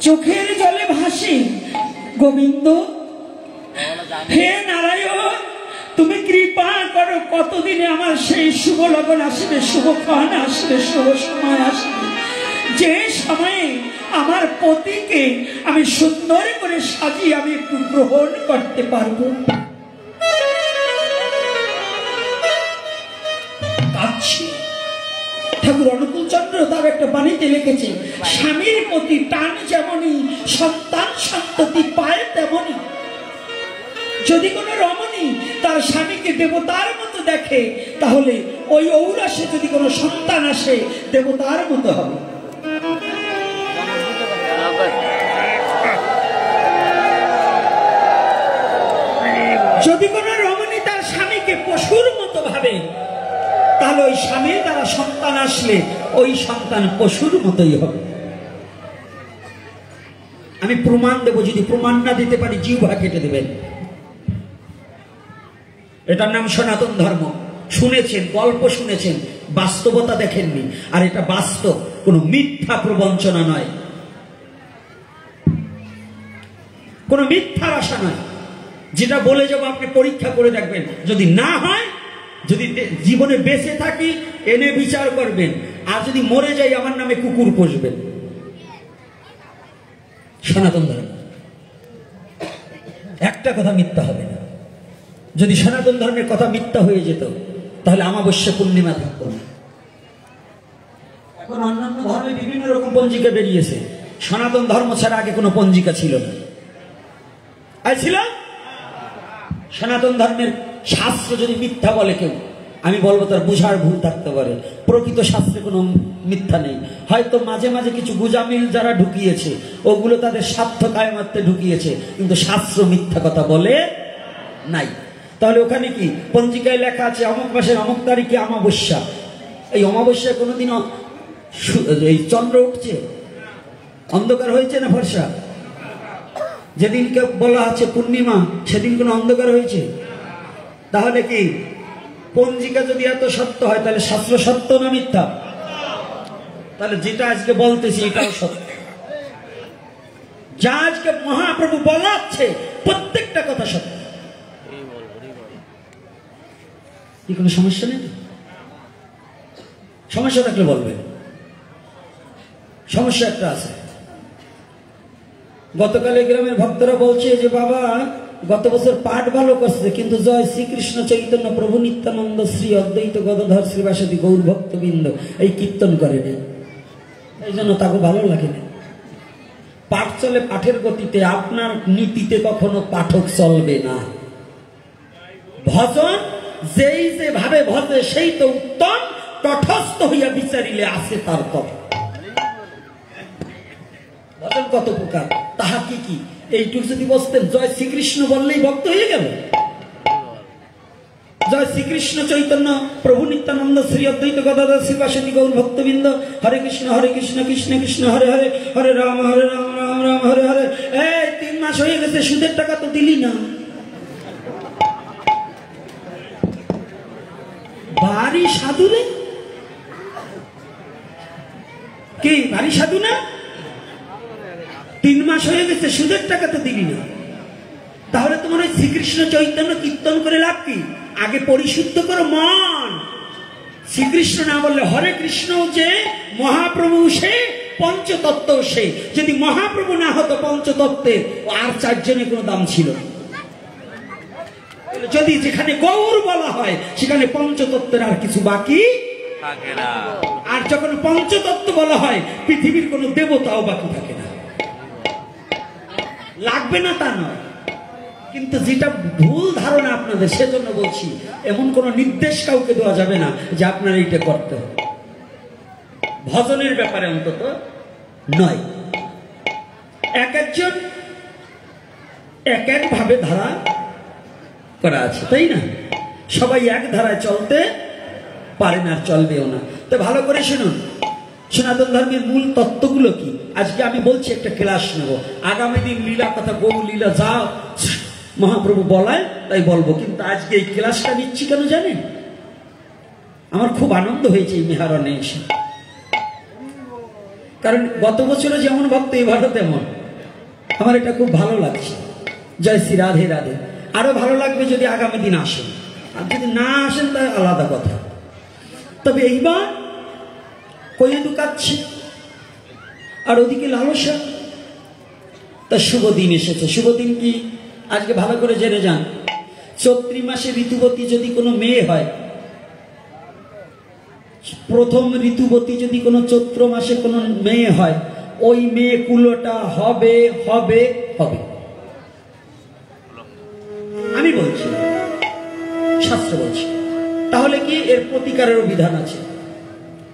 A: চোখের জলে ভাসে গোবিন্দ, হে নারায়ণ তুমি কৃপা করো, কতদিনে আমার সেই শুভ লগন আসবে, শুভক্ষণ আসবে, শুভ সময় আসবে, যে সময়ে আমার পতিকে আমি সুন্দর করে সাজিয়ে আমি একটু গ্রহণ করতে পারবো। ঠাকুর অনুকূল চন্দ্র তার একটা বাণীতে লিখেছে, স্বামীর প্রতি টান যেমনই সন্তান সন্ততি পায় তেমনই। যদি কোনো রমণী তার স্বামীকে দেবতার মতো দেখে, তাহলে ওই ঔরাসে যদি কোনো সন্তান আসে দেবতার মতো হবে। যদি কোনো রমণী তার স্বামীকে পশুর মতো ভাবে, তাহলে ওই স্বামীর দ্বারা সন্তান আসলে ওই সন্তান পশুর মতোই হবে। আমি প্রমাণ দেব, যদি প্রমাণ না দিতে পারি জিহ্বা কেটে দেবেন। এটার নাম সনাতন ধর্ম। শুনেছেন, গল্প শুনেছেন, বাস্তবতা দেখেননি। আর এটা বাস্তব, কোনো মিথ্যা প্রবঞ্চনা নয়, কোনো মিথ্যার আশা নয়। যেটা বলে যাব আপনি পরীক্ষা করে দেখবেন, যদি না হয়, যদি জীবনে বেঁচে থাকি এনে বিচার করবেন, আর যদি মরে যাই আমার নামে কুকুর পুষবেন। সনাতন ধর্ম। একটা কথা মিথ্যা হবে না। যদি সনাতন ধর্মের কথা মিথ্যা হয়ে যেত তাহলে অমাবস্যা পূর্ণিমা থাকতো না। এখন অন্যান্য ধর্মে বিভিন্ন রকম পঞ্জিকা বেরিয়েছে, সনাতন ধর্ম ছাড়া আগে কোনো পঞ্জিকা ছিল না। আর ছিল সনাতন ধর্মের শাস্ত্র যদি মিথ্যা বলে কেউ, আমি বলবো তার বুঝার ভুল থাকতে পারে। প্রকৃত শাস্ত্রে কোনো মিথ্যা নেই। হয়তো মাঝে মাঝে কিছু গুজামিল যারা ঢুকিয়েছে ওগুলো তাদের স্বার্থ কায়েমাত্তে ঢুকিয়েছে, কিন্তু শাস্ত্র মিথ্যা কথা বলে নাই। তাহলে ওখানে কি পঞ্জিকায় লেখা আছে অমুক মাসের অমুক তারিখে অমাবস্যা, এই অমাবস্যায় কোনোদিনও এই চন্দ্র উঠছে, অন্ধকার হয়েছে না ফর্সা? যেদিনকে বলা আছে পূর্ণিমা সেদিন কোনো অন্ধকার হয়েছে? তাহলে কি পঞ্জিকা যদি এত সত্য হয় তাহলে শাস্ত্র সত্য না মিথ্যা? তাহলে যেটা আজকে বলতেছি এটাও সত্য। যা আজকে মহাপ্রভু বলাচ্ছে প্রত্যেকটা কথা সত্য। কি কোনো সমস্যা নেই? সমস্যা থাকলে বলবেন। সমস্যা একটা আছে। গতকাল এই গ্রামের ভক্তরা বলছে যে বাবা গত বছর পাঠ ভালো করছে, কিন্তু জয় শ্রীকৃষ্ণ চৈতন্য প্রভু নিত্যানন্দ শ্রী অদ্বৈত গদাধর শ্রীবাসাদি গৌর ভক্তবৃন্দ এই কীর্তন করেনি, এই জন্য তাকে ভালো লাগে না। পাঠ চলে পাঠের গতিতে, আপনার নীতিতে কখনো পাঠক চলবে না। ভজন যেই যে ভাবে ভজে সেই তো উত্তম, তটস্থ হইয়া বিচারিলে আছে তার তপ। ভজন কত প্রকার, তাহা কি কি এইটুকু যদি বসতেন জয় শ্রীকৃষ্ণ বললেই ভক্ত হয়ে গেল। জয় শ্রীকৃষ্ণ চৈতন্য প্রভু নিত্যানন্দ শ্রী অদ্বৈত গদাধর শ্রীবাসাদি গৌর ভক্তবৃন্দ হরে কৃষ্ণ কৃষ্ণ কৃষ্ণ হরে হরে, হরে রাম রাম রাম হরে হরে। এই 3 মাস হয়ে গেছে, সুদের টাকা তো দিলি না। ভারী সাধু রে, কি ভারী সাধু না? 3 মাস হয়ে গেছে, সুদের টাকা তো দিলি না। তাহলে তোমার ওই শ্রীকৃষ্ণ চৈতন্য কীর্তন করে লাভ কি? আগে পরিশুদ্ধ করো মন। শ্রীকৃষ্ণ না বললে হরে কৃষ্ণ যে মহাপ্রভু সে, পঞ্চতত্ত্ব সে। যদি মহাপ্রভু না হতো পঞ্চতত্ত্বের, আর 4 জনের কোনো দাম ছিল না। যদি যেখানে গৌর বলা হয় সেখানে পঞ্চতত্ত্বের আর কিছু বাকি থাকে না। আর যখন পঞ্চতত্ত্ব বলা হয় পৃথিবীর কোনো দেবতাও বাকি থাকে না। লাগবে না তা নয়, কিন্তু যেটা ভুল ধারণা আপনাদের, সেজন্য বলছি এমন কোন নির্দেশ কাউকে দেওয়া যাবে না যে আপনার এইটা করতে হবে। ভজনের ব্যাপারে অন্তত নয়। এক একজন এক এক ভাবে ধারা করা আছে, তাই না? সবাই এক ধারায় চলতে পারে না, আর চলবেও না। তো ভালো করে শুনুন, সনাতন ধর্মের মূল তত্ত্বগুলো কি আজকে আমি বলছি, একটা ক্লাস নেব। আগামী দিন লীলা কথা, গৌ লীলা যা মহাপ্রভু বলায় তাই বলবো, কিন্তু আজকে এই ক্লাসটা নিচ্ছি কেন জানেন? আমার খুব আনন্দ হয়েছে এই মেহারণে এসে, কারণ গত বছরে যেমন ভক্ত এবারও তেমন। আমার এটা খুব ভালো লাগছে। জয় শ্রী রাধে রাধে। আরো ভালো লাগবে যদি আগামী দিন আসেন, আর যদি না আসেন তাই আলাদা কথা। তবে এইবার কয়ে ঢুকাচ্ছে আর ওদিকে লালসা। তা শুভ দিন এসেছে। শুভ দিন কি আজকে ভালো করে জেনে যান। চৈত্র মাসে ঋতুবতী যদি কোনো মেয়ে হয়, প্রথম ঋতুবতী যদি কোনো চৈত্র মাসে কোনো মেয়ে হয়, ওই মেয়ে কুলোটা হবে হবে হবে। আমি বলছি, শাস্ত্র বলছি। তাহলে কি এর প্রতিকারেরও বিধান আছে?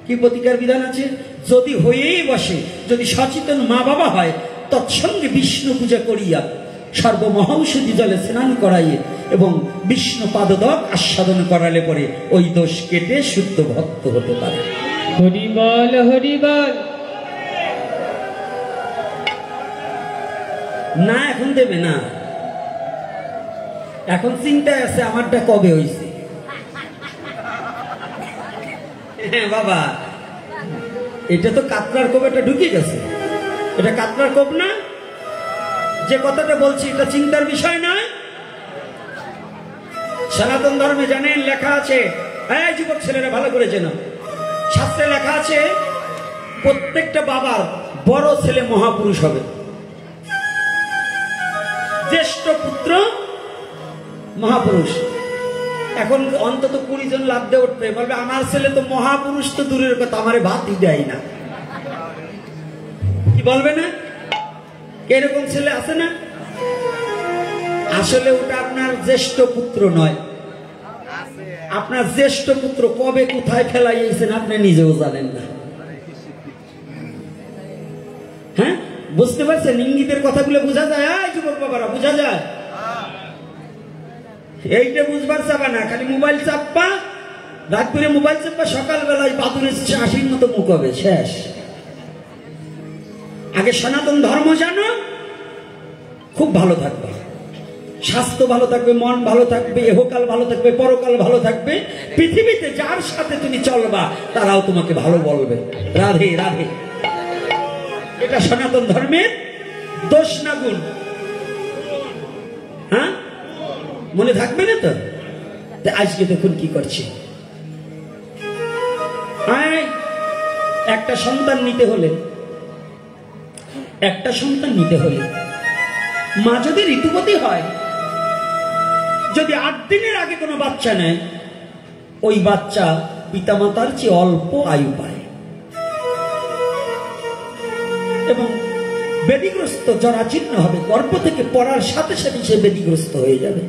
A: কি প্রতিকার বিধান আছে? যদি হয়েই বসে, যদি সচেতন মা বাবা হয়, তৎসঙ্গে বিষ্ণু পূজা করিয়া সর্বমহৌষধি জলে স্নান করাইয়ে এবং বিষ্ণু পাদদক আস্বাদন করালে পরে ওই দোষ কেটে শুদ্ধ ভক্ত হতে পারে।
B: হরি বল হরি বল।
A: না এখন দেবে না, এখন চিন্তায় আছে আমারটা কবে হয়েছে। হ্যাঁ বাবা, এটা তো কাতরার কোপ, এটা ঢুকে গেছে। এটা কাতরার কোপ না? যে কথাটা বলছি এটা চিন্তার বিষয় নয়। সনাতন ধর্মে জানেন লেখা আছে, হ্যাঁ যুবক ছেলেরা ভালো করে জেনো, শাস্ত্রে লেখা আছে প্রত্যেকটা বাবার বড় ছেলে মহাপুরুষ হবে, জ্যেষ্ঠ পুত্র মহাপুরুষ। এখন অন্তত 20 জন লাভ দিয়ে উঠবে, বলবে আমার ছেলে তো মহাপুরুষ, তো দূরের কথা আমারে ভাতই দেয় না। কি বলবে না? এরকম ছেলে আছে না? আসলে ওটা আপনার জ্যেষ্ঠ পুত্র নয়। আপনার জ্যেষ্ঠ পুত্র কবে কোথায় ফেলাইয়েছেন আপনি নিজেও জানেন না। হ্যাঁ, বুঝতে পারছেন? ইঙ্গিতের কথাগুলো বোঝা যায়। যুবক বাবারা, বোঝা যায়? এইটা বুঝবার চাপা না, খালি মোবাইল চাপবা, রাত করে মোবাইল চাপবা, সকালবেলায় বাদুরের হাসির মতো মুখ হবে, শেষ। আগে সনাতন ধর্ম জানো, খুব ভালো থাকবে, স্বাস্থ্য ভালো থাকবে, মন ভালো থাকবে, এহকাল ভালো থাকবে, পরকাল ভালো থাকবে। পৃথিবীতে যার সাথে তুমি চলবা তারাও তোমাকে ভালো বলবে, রাধে রাধে। এটা সনাতন ধর্মের দোষ না গুণ? হ্যাঁ, মনে থাকবে না তো? আজকে দেখুন কি করছে। একটা সন্তান নিতে হলে মা যদি ঋতুবতী হয়, যদি 8 দিনের আগে কোনো বাচ্চা নেয়, ওই বাচ্চা পিতামাতার চেয়ে অল্প আয়ু পায় এবং ব্যাধিগ্রস্ত জরাজীর্ণ হবে। গর্ভ থেকে পড়ার সাথে সাথে সে ব্যাধিগ্রস্ত হয়ে যাবে।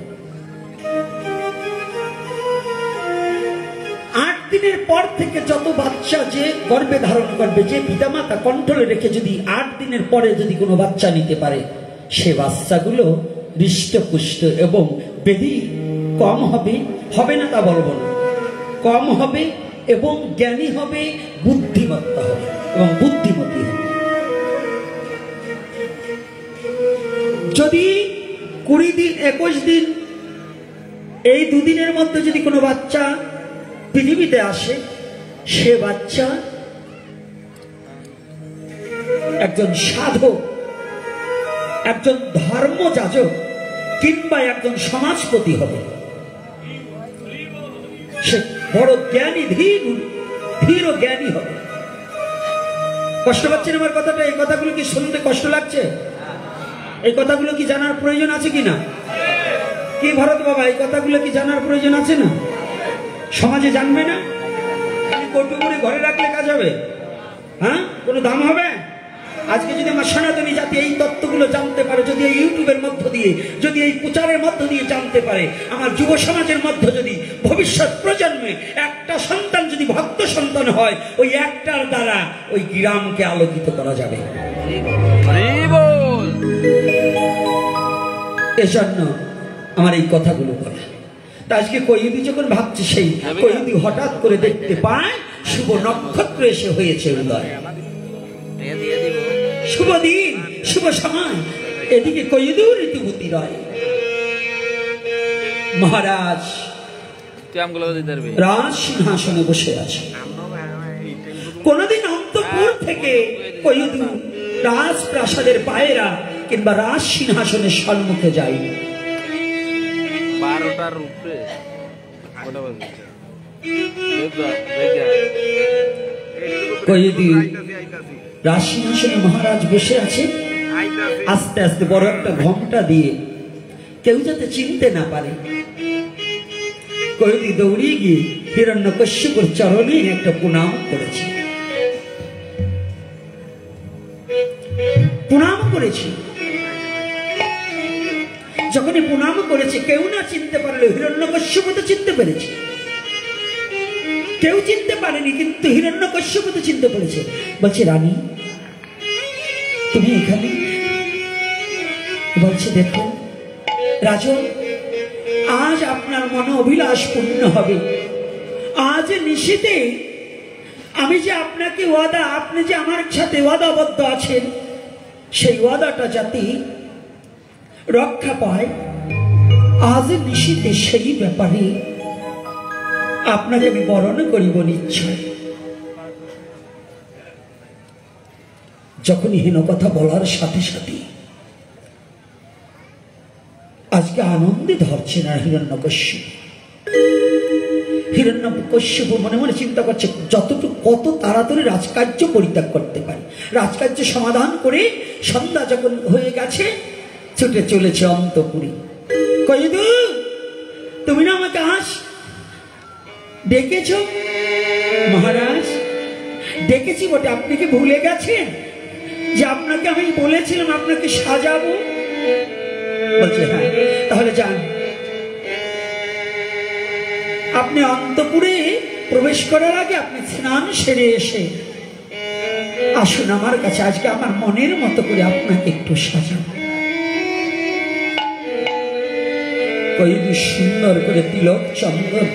A: 8 দিনের পর থেকে যত বাচ্চা যে গর্ভে ধারণ করবে, যে পিতামাতা কন্ট্রোলে রেখে যদি 8 দিনের পরে যদি কোনো বাচ্চা নিতে পারে, সে বাচ্চাগুলো হৃষ্টপুষ্ট এবং ব্যাধি কম হবে, হবে না তা বলবো না, কম হবে এবং জ্ঞানী হবে, বুদ্ধিমত্তা হবে এবং বুদ্ধিমতী হবে। যদি 20 দিন 21 দিন এই 2 দিনের মধ্যে যদি কোনো বাচ্চা পৃথিবীতে আসে, সে বাচ্চা একজন সাধক, একজন ধর্মযাজক কিংবা একজন সমাজপতি হবে। সে বড় জ্ঞানী, ধীর ও জ্ঞানী হবে। কষ্ট পাচ্ছেন আমার কথাটা? এই কথাগুলো কি শুনতে কষ্ট লাগছে? এই কথাগুলো কি জানার প্রয়োজন আছে কিনা? কি ভরত বাবা, এই কথাগুলো কি জানার প্রয়োজন আছে না? সমাজে জানবে না? কটু করে ঘরে রাখলে কাজ হবে? হ্যাঁ, কোনো দাম হবে? আজকে যদি আমার সনাতনী জাতি এই তত্ত্বগুলো জানতে পারে, যদি এই ইউটিউবের মধ্য দিয়ে, যদি এই প্রচারের মধ্য দিয়ে জানতে পারে, আমার যুব সমাজের মধ্যে যদি ভবিষ্যৎ প্রজন্মে একটা সন্তান যদি ভক্ত সন্তান হয়, ওই একটার দ্বারা ওই গ্রামকে আলোকিত করা যাবে। এজন্য আমার এই কথাগুলো বলা। তা আজকে কয়দি যখন ভাবছে, সেই কয়দি হঠাৎ করে দেখতে পায় শুভ নক্ষত্র এসে হয়েছে উদয়, শুভ দিন, শুভ সময়। এদিকে কয়দিও ঋতুবতী রয়। মহারাজ রাজ সিংহাসনে বসে আছে। কোনদিন অন্তঃপুর থেকে কয়দু রাজপ্রাসাদের পায়রা কিংবা রাজ সিংহাসনের সম্মুখে যায়নি।
C: 12টার উপরে
A: কয়দি রাজ সিংহাসনে মহারাজ বসে আছে। আস্তে আস্তে বড় একটা ঘোমটা দিয়ে কেউ যাতে চিনতে না পারে, কয়দি দৌড়িয়ে গিয়ে হিরণ্যকশ্যপুর চরণে একটা প্রণাম করেছে। প্রণাম করেছি। যখনই প্রণাম করেছে, কেউ না চিনতে পারলে হিরণ্যকশ্যপু তো চিনতে পেরেছে। কেউ চিনতে পারেনি, কিন্তু হিরণ্যকশ্যপু তো চিনতে পেরেছে। বলছে, রানী তুমি এখানে? বলছে, দেখো রাজন, আজ আপনার মনে অভিলাষ পূর্ণ হবে। আজ নিশীতে আমি যে আপনাকে ওয়াদা, আপনি যে আমার সাথে ওয়াদাবদ্ধ আছেন, সেই ওয়াদাটা যাতে রক্ষা পায়, আজ নিশীতে সেই ব্যাপারে আপনাকে আমি বরণ করিব নিশ্চয়। যখনই হীন কথা বলার সাথে সাথে আজকে আনন্দে ধরছে না হিরণ্যকশ্যপু। হিরণ্যকশ্যপু মনে মনে চিন্তা করছে, যতটুকু কত তাড়াতাড়ি রাজকার্য পরিত্যাগ করতে পারে। রাজকার্য সমাধান করে সন্ধ্যা যখন হয়ে গেছে, ছুটে চলেছে অন্তপুরে। কইদু, তুমি না আমাকে আজ ডেকেছ? মহারাজ, ডেকেছি বটে, আপনি কি ভুলে গেছেন যে আপনাকে আমি বলেছিলাম আপনাকে সাজাবো? বলছে হ্যাঁ, তাহলে যান। আপনি অন্তপুরে প্রবেশ করার আগে আপনি স্নান সেরে এসে আসুন আমার কাছে, আজকে আমার মনের মতো করে আপনাকে একটু সাজাবো। কইদু সুন্দর করে তিলক চন্দন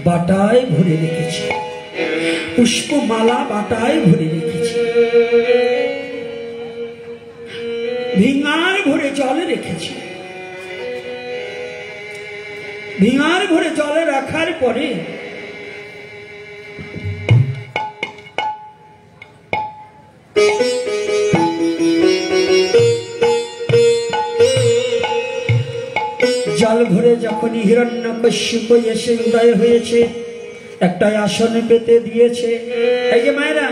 A: বাটায় ভরে রেখেছে, পুষ্পমালা বাটায় ভরে রেখেছে, ভিঙার ভরে জলে রেখেছে। ভিঙার ভরে জলে রাখার পরে জল ভরে যখনই হিরণ্যকশ্যপ এসে উদয় হয়েছে, একটা আসন পেতে দিয়েছে। এই যে মায়েরা,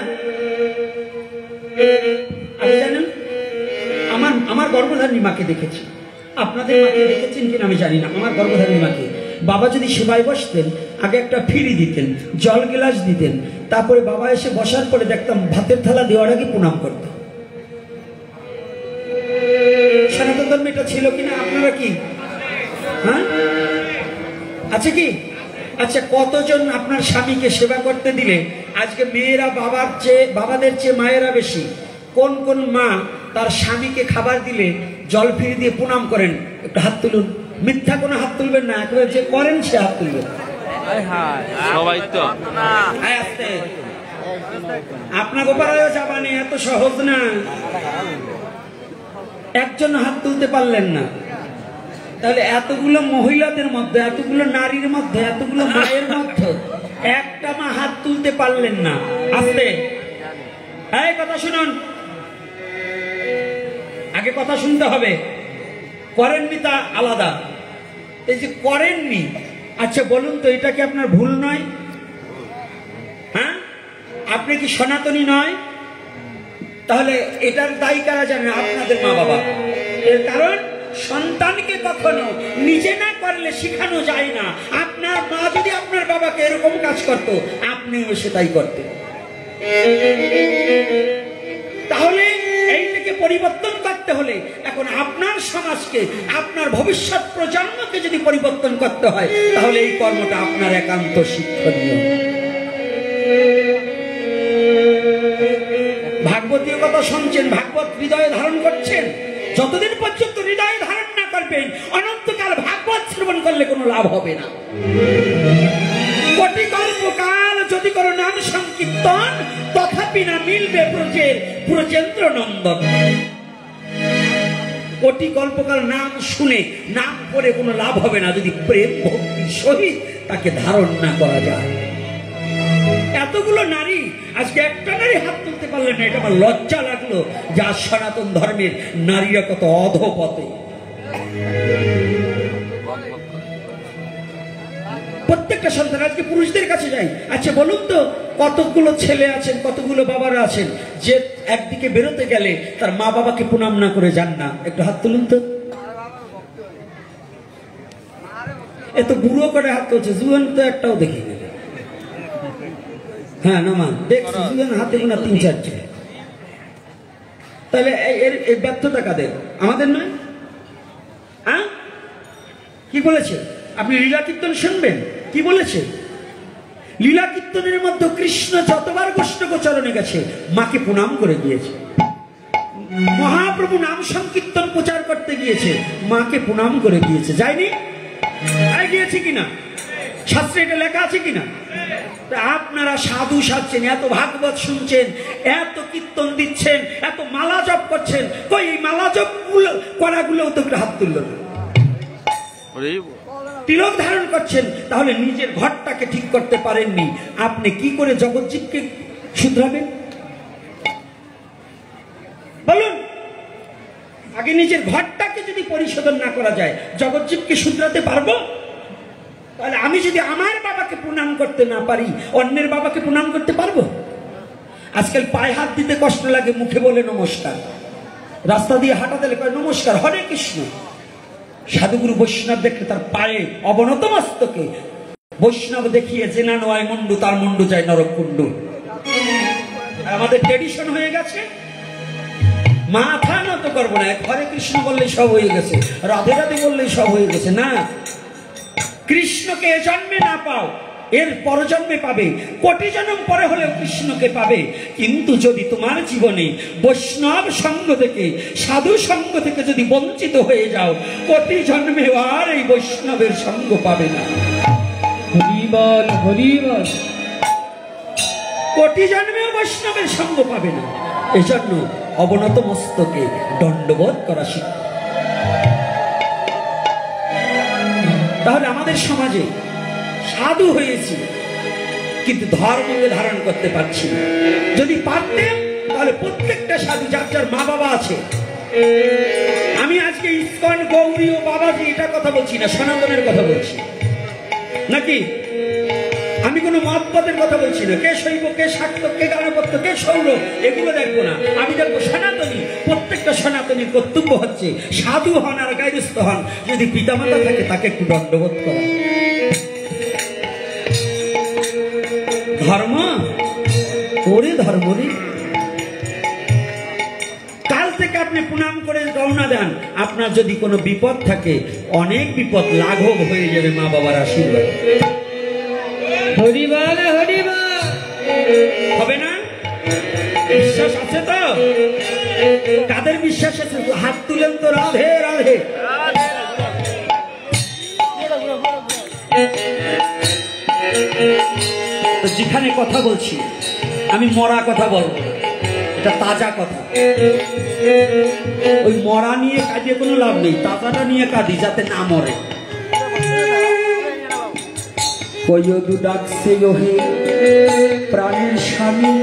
A: আপনি জানেন আমার গর্ভধারিণী মাকে দেখেছি, আপনাদের মাকে দেখেছেন কিনা আমি জানি না। আমার গর্ভধারিণী মাকে বাবা যদি সেবায় বসতেন, আগে একটা ফিরি দিতেন, জল গ্লাস দিতেন, তারপরে বাবা এসে বসার পরে দেখতাম ভাতের থালা দেওয়ার আগে প্রণাম করত। সনাতন ধর্মে এটা ছিল কিনা, আপনারা কি হ্যাঁ আছে কি? আচ্ছা, কতজন আপনার স্বামীকে সেবা করতে দিলে আজকে মেয়েরা বাবাদের চেয়ে মায়েরা বেশি? কোন কোন মা তার স্বামীকে খাবার দিলে জল ফিরে দিয়ে প্রণাম করেন? একটু হাত তুলুন। মিথ্যা কোনো হাত তুলবেন না, একেবারে যে করেন সে হাত তুলবেন।
C: সবাই তো
A: আপনার গোপালও যাবানি, এত সহজ না। একজন হাত তুলতে পারলেন না, তাহলে এতগুলো মহিলাদের মধ্যে, এতগুলো নারীর মধ্যে, এতগুলো মায়ের মধ্যে একটা মা হাত তুলতে পারলেন না। আস্তে, এই কথা শুনুন, আগে কথা শুনতে হবে। করেননি তা আলাদা, এই যে করেননি, আচ্ছা বলুন তো, এটা কি আপনার ভুল নয়? হ্যাঁ, আপনি কি সনাতনী নয়? তাহলে এটার দায়ী কারা জানেন? আপনাদের মা বাবা। এর কারণ সন্তানকে কখনো নিজে না করলে শিখানো যায় না। আপনার মা যদি আপনার বাবাকে এরকম কাজ করত, আপনিও সেটাই করতেন। তাহলে এইটাকে পরিবর্তন করতে হলে এখন আপনার সমাজকে, আপনার ভবিষ্যৎ প্রজন্মকে যদি পরিবর্তন করতে হয়, তাহলে এই কর্মটা আপনার একান্ত শিক্ষণীয়। ভাগবতীয় কথা শুনছেন, ভাগবত হৃদয়ে ধারণ করছেন, যতদিন পর্যন্ত হৃদয়ে ধারণ না করবেন, অনন্তকাল ভাগবত শ্রবণ করলে কোনো লাভ হবে না। কোটি কল্পকাল যদি করো নাম সংকীর্তন, তথাপি না মিলবে ব্রজেন্দ্র নন্দন। কোটি কল্পকাল নাম শুনে, নাম করে কোনো লাভ হবে না যদি প্রেম ভক্তির সহিত তাকে ধারণ না করা যায়। এতগুলো নারী, আজকে একটা নারী হাত তুলতে পারলেন না, এটা আমার লজ্জা লাগলো। যা সনাতন ধর্মের নারীরা কত অধপথে। প্রত্যেকটা সন্তান, আজকে পুরুষদের কাছে যাই, আচ্ছা বলুন তো, কতগুলো ছেলে আছেন, কতগুলো বাবারা আছেন যে একদিকে বেরোতে গেলে তার মা বাবাকে প্রণাম না করে যান না? একটু হাত তুলুন তো। এত বুড়ো করে হাত তুলছে, জুয়ান তো একটাও দেখি না। হ্যাঁ নামান দেখছি জুয়ান হাতে গোনা ৩-৪ জন। তাহলে এর ব্যর্থতা কাদের? আমাদের নয়? হ্যাঁ, কি বলেছে? আপনি লীলা কীর্তন শুনবেন, কি বলেছে? লীলা কীর্তনের মধ্যে কৃষ্ণ যতবার বৈষ্ণব চরণে গেছে, মাকে প্রণাম করে গিয়েছে। মহাপ্রভু নাম সংকীর্তন প্রচার করতে গিয়েছে, মাকে প্রণাম করে গিয়েছে। যায়নি? গিয়েছে কিনা? শাস্ত্রে এটা লেখা আছে কিনা? আপনারা সাধু সাজছেন, এত ভাগবত শুনছেন, এত কীর্তন দিচ্ছেন, এত মালা জপ করছেন, কই এই মালা জপ করাগুলো তো হাত তুলল না। তিলক ধারণ করছেন, তাহলে নিজের ঘরটাকে ঠিক করতে পারেননি, আপনি কি করে জগৎজীবকে শুধরাবেন? বলুন, আগে নিজের ঘরটাকে যদি পরিশোধন না করা যায়, জগৎজীবকে শুধরাতে পারবো? তাহলে আমি যদি আমার বাবাকে প্রণাম করতে না পারি, অন্যের বাবাকে প্রণাম করতে পারবো? আজকাল পায়ে হাত দিতে কষ্ট লাগে, মুখে বলে নমস্কার। রাস্তা দিয়ে হাঁটা দিলে কয় নমস্কার হরে কৃষ্ণ। সাধুগুরু বৈষ্ণব দেখলে তার পায়ে অবনত মস্তকে বৈষ্ণব দেখিয়ে জেনা নয় মুন্ডু, তার মুন্ডু যায় নরকুণ্ডু। আমাদের ট্রেডিশন হয়ে গেছে, মাথা নত করবো না, হরে কৃষ্ণ বললেই সব হয়ে গেছে, রাধে রাধে বললেই সব হয়ে গেছে। না, কৃষ্ণকে এ জন্মে না পাও, এর পরজন্মে পাবে, কোটি জন্ম পরে হলেও কৃষ্ণকে পাবে। কিন্তু যদি তোমার জীবনে বৈষ্ণব সঙ্গ থেকে, সাধু সঙ্গ থেকে যদি বঞ্চিত হয়ে যাও, কোটি জন্মে আর এই বৈষ্ণবের সঙ্গ পাবে না।
B: হরিবল হরিবল।
A: কোটি জন্মেও বৈষ্ণবের সঙ্গ পাবে না। এজন্য অবনত মস্তকে দণ্ডবোধ করা শিখবে। তাহলে আমাদের সমাজে সাধু হয়েছি কিন্তু ধর্মকে ধারণ করতে পারছি না। যদি পারতেন তাহলে প্রত্যেকটা সাধু, যার যার মা বাবা আছে, আমি আজকে ইস্কন, গৌরী ও বাবাজি এটা কথা বলছি না, সনাতনের কথা বলছি নাকি। আমি কোনো মতপথের কথা বলছি না, কে শৈব, কে শাক্ত, কে গণপত্য, কে সৌর, এগুলো দেখবো না। আমি দেখবো সনাতনী। প্রত্যেকটা সনাতনীর কর্তব্য হচ্ছে সাধু হন আর গায়রস্থ হন, যদি পিতামাতা থাকে তাকে একটু দণ্ডবোধ করা। ধর্ম ওরে ধর্ম রে, কাল থেকে আপনি প্রণাম করে রওনা দেন। আপনার যদি কোনো বিপদ থাকে, অনেক বিপদ লাঘব হয়ে যাবে মা বাবার আশীর্বাদ।
B: হরিবল হরিবল।
A: হবে না? বিশ্বাস আছে তো? কাদের বিশ্বাস আছে? হাত তুলেন তো, রাধে রাধে। তো যেখানে কথা বলছি আমি মরা কথা বলবো, এটা তাজা কথা। ওই মরা নিয়ে কাজে কোনো লাভ নেই, তাজাটা নিয়ে কাঁদি যাতে না মরে। কয়দু ডাকছে ওহে প্রাণের স্বামী,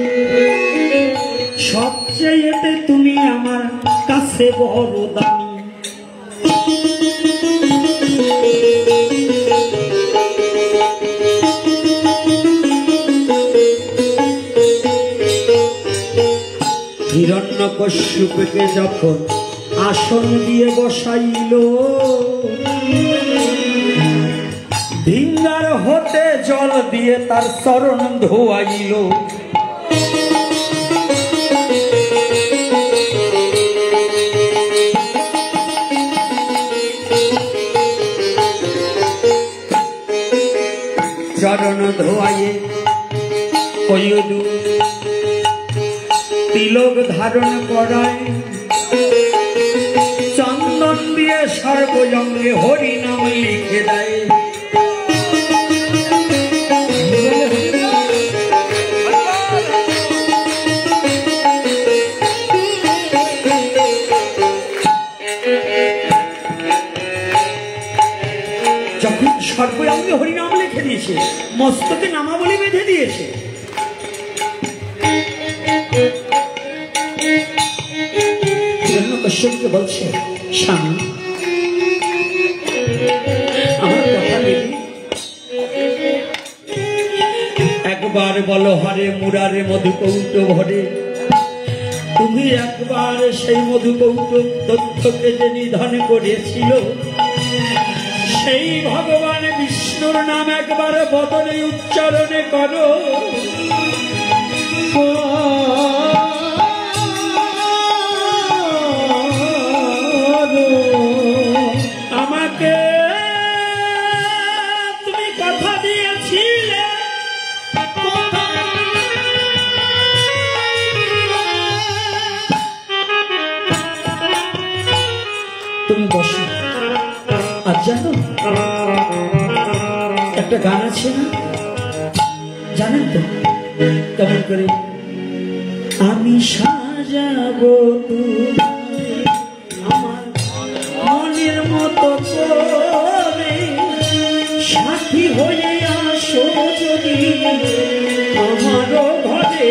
A: সবচেয়েতে তুমি আমার কাছে বড় দামি। হিরণ্যকশ্যপকে যখন আসন দিয়ে বসাইল, ভিঙ্গার হতে জল দিয়ে তার চরণ ধোয়াইল। চরণ ধোয়াইয়ে কয়দু তিলক ধারণ করায়, চন্দন দিয়ে সর্বজঙ্গে হরি নাম লিখে দেয়। যখন সর্বজঙ্গে হরিনাম লিখে দিয়েছে, মস্তকে নামাবলী বেঁধে দিয়েছে, কশ্যপকে বলছে, স্বামী আমার কথা নেবে, একবার বলো হরে মুরারে মধুকৌট ভরে। তুমি একবার সেই মধুকৌট দক্ষকে যে নিধন করেছিল, সেই ভগবান বিষ্ণুর নাম একবার বদনে উচ্চারণে করো। আমাকে তুমি কথা দিয়েছিলে, তুমি বসো। আর জানো একটা গান আছে না, জানেন তো কেমন করে? আমি সাজাবো আমার মনের মতো করে, সাথী হয়ে আসো যদি আমারও ঘরে।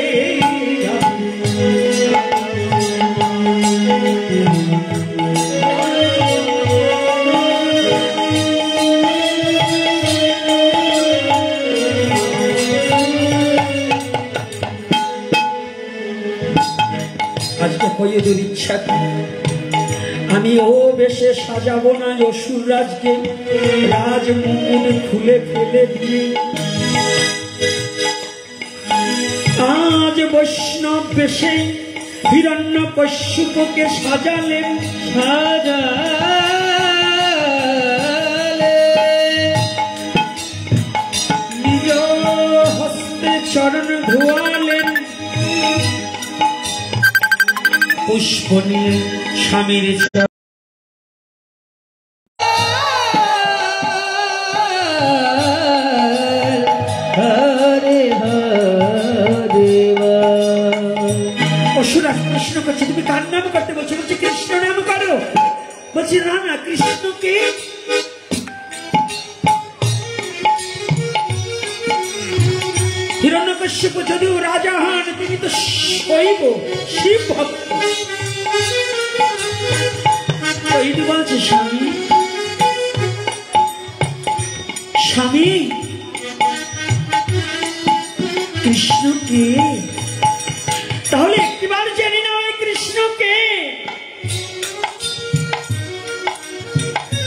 A: আজকে কইদের ইচ্ছা আমি ও বেশে সাজাবো না অসুর রাজকে, রাজ মুকুট খুলে ফেলে দিয়ে আজ বৈষ্ণব বেশে হিরণ্যকশ্যপকে সাজালেন। নিজ হস্তে চরণ ধোয়ালেন, পুষ্প নিয়ে স্বামীর কৃষ্ণ করছে। তুমি কার নাম করতে বলছো? বলছে কৃষ্ণ নাম করো। বলছি না না, কৃষ্ণকে হিরণ্যকশ্যপ যদিও রাজা হন, তিনি তো শৈব শিব ভক্ত। বলছে স্বামী স্বামী কৃষ্ণকে তাহলে একটিবার জেনে নয় কৃষ্ণকে।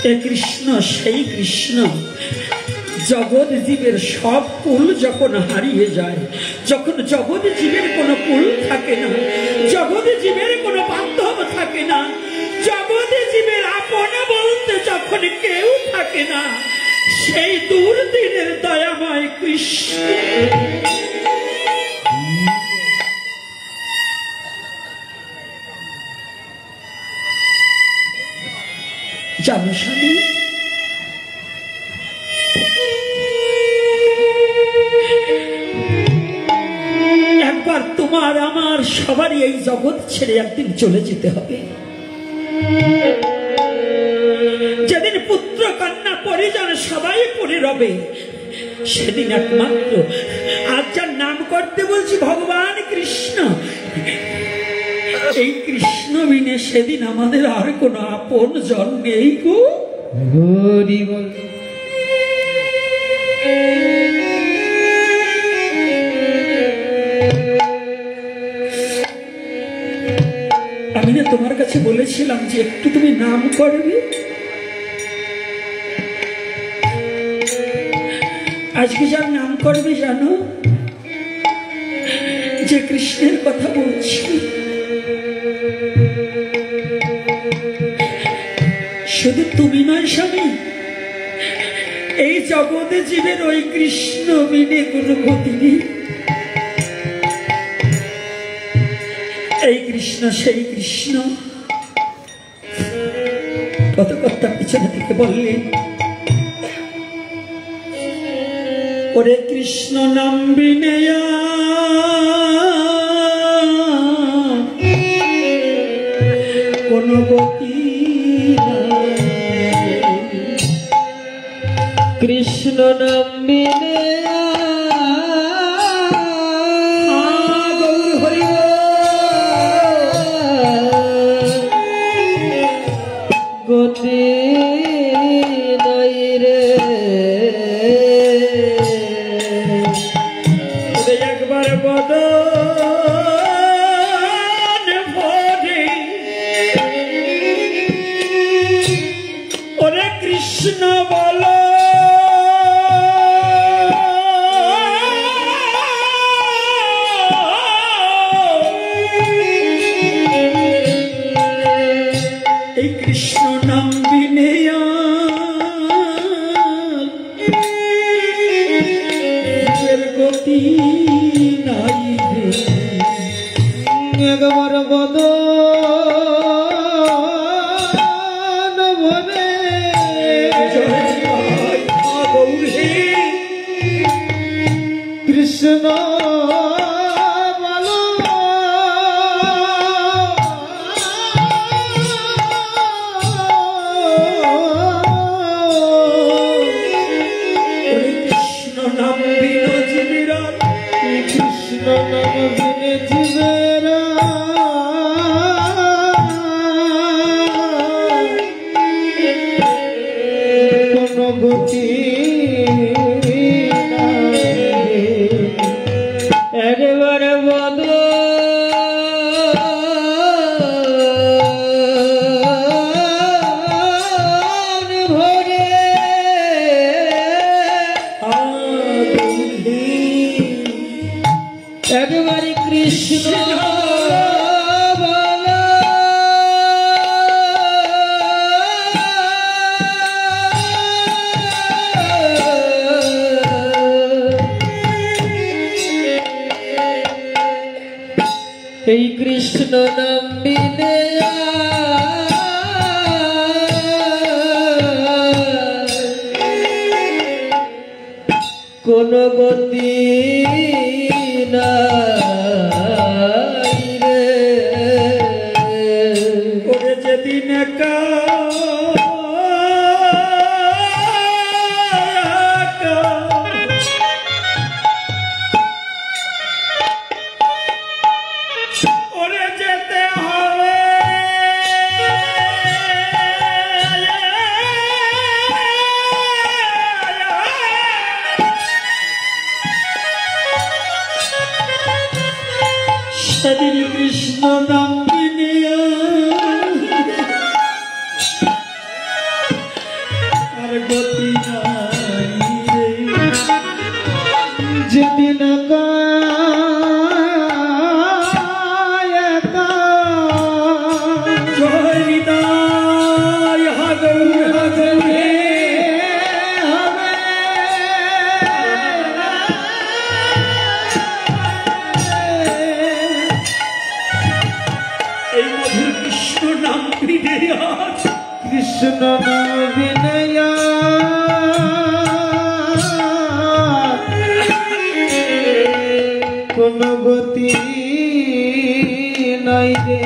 A: এ কৃষ্ণ সেই কৃষ্ণ, জগৎ জীবের সব কুল যখন হারিয়ে যায়, যখন জগৎ জীবের কোনো কুল থাকে না, জগৎ জীবের কোনো বান্ধব থাকে না, জগৎ জীবের আপন বলতে যখন কেউ থাকে না, সেই দুর্দিনের দয়াময় কৃষ্ণ। জানো স্বামী, একবার তোমার আমার সবারই এই জগৎ ছেড়ে একদিন চলে যেতে হবে। যেদিন পুত্র কন্যা পরিজন সবাই পড়ে রবে, সেদিন একমাত্র আজ যার নাম করতে বলছি ভগবান কৃষ্ণ, এই কৃষ্ণ বিনে সেদিন আমাদের আর কোনো আপন জন নেই গো। আমি না তোমার কাছে বলেছিলাম যে একটু তুমি নাম করবে, আজকে যার নাম করবে জানো, যে কৃষ্ণের কথা বলছি, শুধু তুমি নয় স্বামী, এই জগতে জীবের ওই কৃষ্ণ বিনে কোনো গতি নেই। এই কৃষ্ণ সেই কৃষ্ণ। পথকর্তা পিছনে থেকে বললেন, ওরে কৃষ্ণ নাম বিনে কোন গতি নাই,
B: কৃষ্ণ নাম বিনে
A: গৌর হরি
B: গতি নাই রে।
A: একবার বদন ভরে ওরে কৃষ্ণ বলো, এই কৃষ্ণ নাম বিনে গতি নাই রে।
B: একবার বদন ভরে কৃষ্ণ বলো,
A: কৃষ্ণ নাম বিনো জীবেরা,
B: কৃষ্ণ নাম বিনে জীবেরা এই কৃষ্ণ নাম বিনে কোন গতি নাই রে।
A: ওরে যেদিন একা ওরে যেতে হবে সেদিন কৃষ্ণ নাম বিনে আর গতি নাই রে।
B: যেদিন
A: জয় নিতাই হাগৌর হাগৌরে এই মধুর কৃষ্ণ নাম বিনে
B: কৃষ্ণ নাম বিনয়া কোন গতি নাই রে।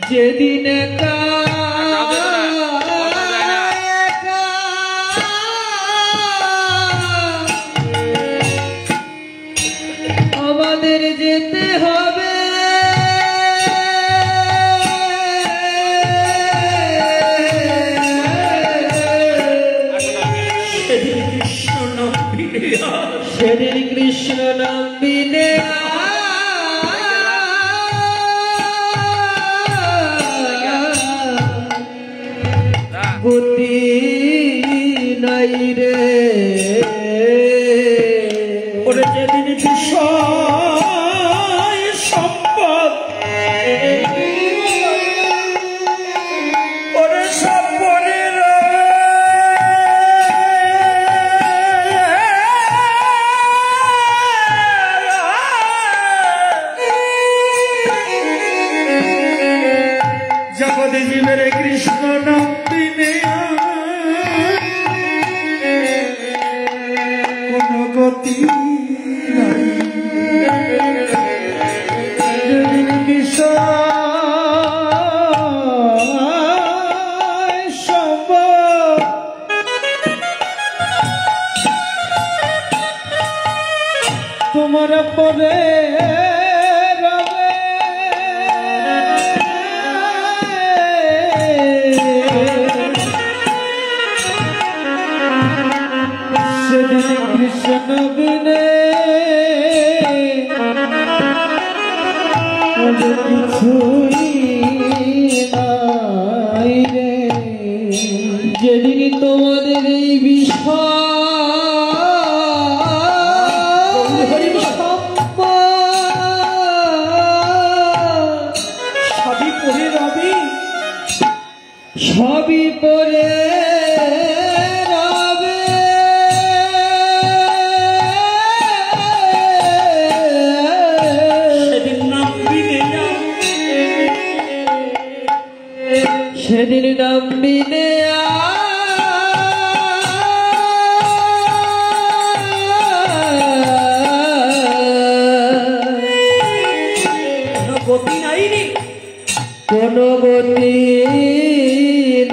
B: যেদিন আমাদের যেতে হবে
A: সেদিন কৃষ্ণ নাম বিনে
B: সেদিন কৃষ্ণ নাম বিনে গতি নাই রে।
A: ওরে যেদিন বিষয় সম্পদ ওরে সব পরে জগৎ জীবের কৃষ্ণ নাম বিনে কোন গতি নাই।
B: যেদিন বিষয় সম্ভব তোমার পরে রবে সেদিন কৃষ্ণ বিনে কিছুই নাই রে। যেদিন তোমাদের এই
A: সবই পরে রবি
B: সবই পরে রবে
A: সেদিন নাম বিনে
B: সেদিন নাম বিনে
A: গতি নাই রে।
B: কোন গতি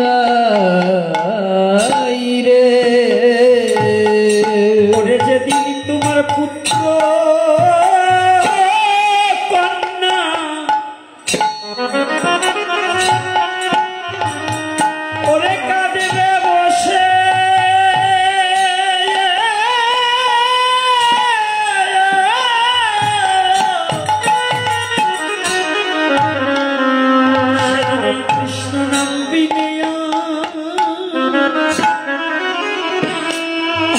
B: নাই রে।
A: ওরে যেদিন তোমার পুত্র কন্যা ওরে কাঁদবে বসে সেদিন কৃষ্ণ নাম বিনে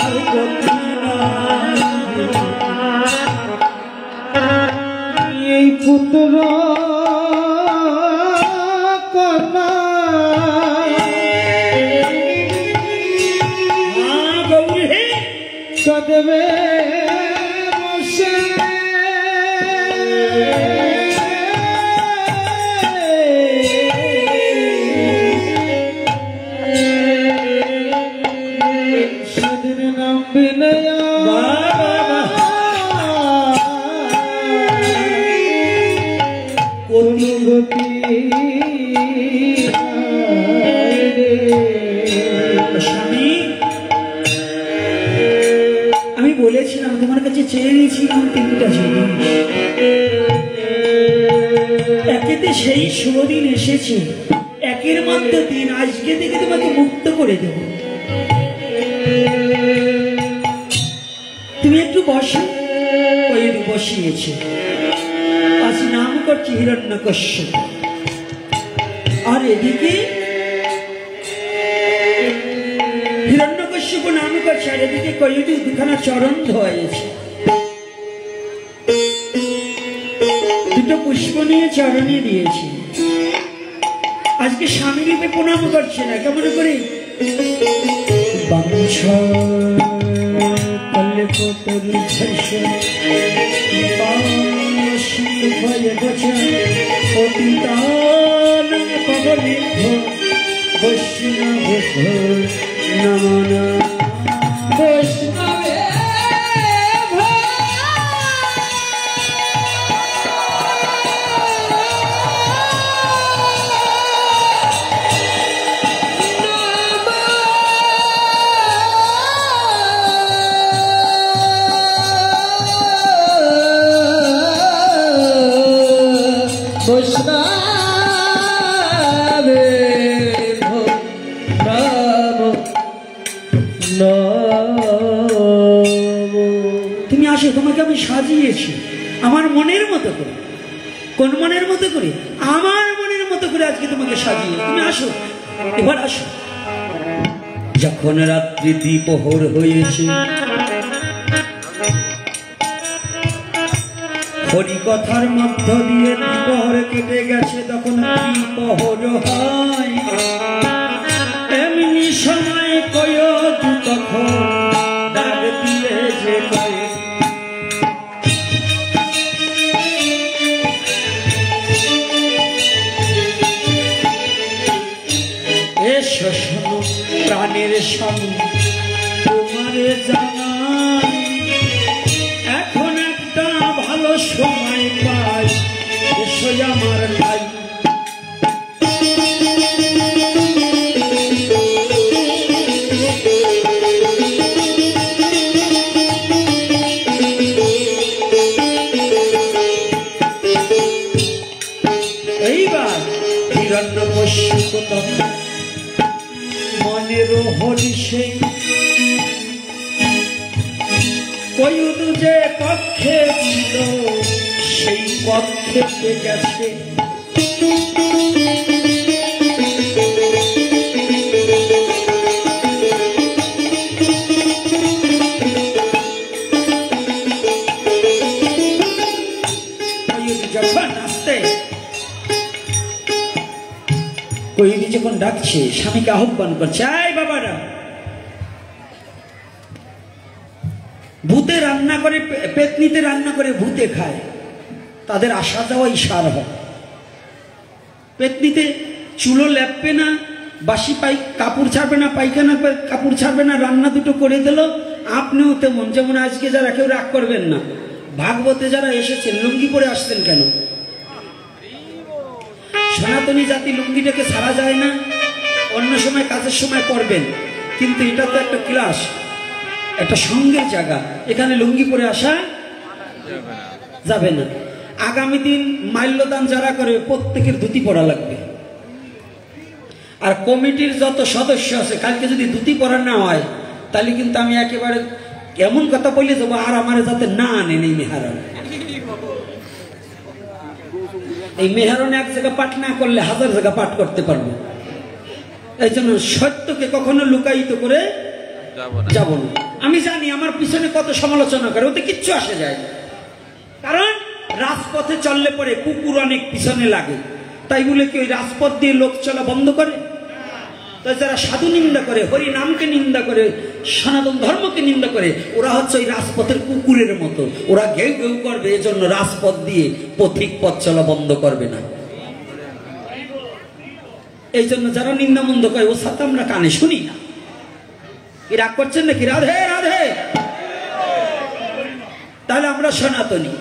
A: আর গতি নাই রে।
B: এই পুত্র কন্যা
A: গৌরী
B: কাঁদবে বসে কি
A: স্বামী, আমি বলেছিলাম তোমার কাছে চেয়ে নিয়েছিলাম 3টা জিনিস। একেতে সেই শুভ দিন এসেছে, একের মাত্র দিন, আজকে থেকে তোমাকে মুক্ত করে দেব। তুমি একটু বসো। ওই বসিয়েছে, আজ নাম করছি হিরণ্যকশ্যপ, আর এদিকে হিরণ্যকশ্যপ নাম করছে, আর এদিকে কয়েকটি 2খানা চরণ ধোয়াছে। 2টো পুষ্প নিয়ে চরণে দিয়েছি। আজকে স্বামী রূপে প্রণাম করছে না, কেমন করে তুমি আসো, তোমাকে আমি সাজিয়েছি আমার মনের মতো করে। কোন মনের মতো করে? আমার মনের মতো করে আজকে তোমাকে সাজিয়ে। তুমি আসো, এবার আসো। যখন রাত্রি দ্বিপ্রহর হয়েছে, হরিকথার মধ্য দিয়ে দ্বিপ্রহর কেটে গেছে, তখন দ্বিপ্রহর হয়। এমনি সময় কয়ত তখন ডাক দিয়ে যে কয়, এসো শোনো প্রাণের স্বামী, তোমার জানাই এখন একটা ভালো সময় পাই, এসো আমার ভাই। এইবার হিরণ্যকশ্যপ মনের হরিষে কয়ুদ যে কক্ষে ছিল, সেই কক্ষে গেছে। যখন আসতে কয়ুদি যখন ডাকছে, স্বামীকে আহ্বান করছে, আয় বাবারা। ভূতে রান্না করে, পেতনিতে রান্না করে ভূতে খায়, তাদের আসা যাওয়াই সার হয়। পেতনিতে চুলো লেপবে না, বাসি কাপড় ছাড়বে না, পায়খানা কাপড় ছাড়বে না, রান্না দুটো করে দিল। আপনিও তেমন, যেমন আজকে যারা কেউ রাগ করবেন না, ভাগবতে যারা এসেছেন লুঙ্গি পরে আসতেন কেন? সনাতনী জাতি লুঙ্গিটাকে ছাড়া যায় না, অন্য সময় কাজের সময় পরবেন, কিন্তু এটা তো একটা ক্লাস, একটা সঙ্গের জায়গা, এখানে লুঙ্গি পরে আসা যাবে না। আগামী দিন মাল্যদান যারা করে প্রত্যেকের ধুতি পরা লাগবে। আর কমিটির যত সদস্য আছে, কালকে যদি ধুতি পরা না হয়, তাহলে কিন্তু আমি একেবারে এমন কথা বলে যাবো, আর আমার যাতে না আনেন এই মেহারণ। এই মেহারণ এক জায়গা পাঠ না করলে 1000 জায়গা পাঠ করতে পারবো। এই জন্য সত্যকে কখনো লুকায়িত করে যাব না। আমি জানি আমার পিছনে কত সমালোচনা করে, ওতে কিচ্ছু আসে যায়, কারণ রাজপথে চললে পরে কুকুর অনেক পিছনে লাগে। তাই বলে কি ওই রাজপথ দিয়ে লোক চলা বন্ধ করে? তাই যারা সাধু নিন্দা করে, হরি নামকে নিন্দা করে, সনাতন ধর্মকে নিন্দা করে, ওরা হচ্ছে ওই রাজপথের কুকুরের মতো, ওরা ঘেউ ঘেউ করবে। এজন্য রাজপথ দিয়ে পথিক পথ চলা বন্ধ করবে না। এই জন্য যারা নিন্দা মন্দ করে, ও সাথে আমরা কানে শুনি না। কি রাগ করছেন নাকি? রাধে রাধে। তাহলে আমরা সনাতনী।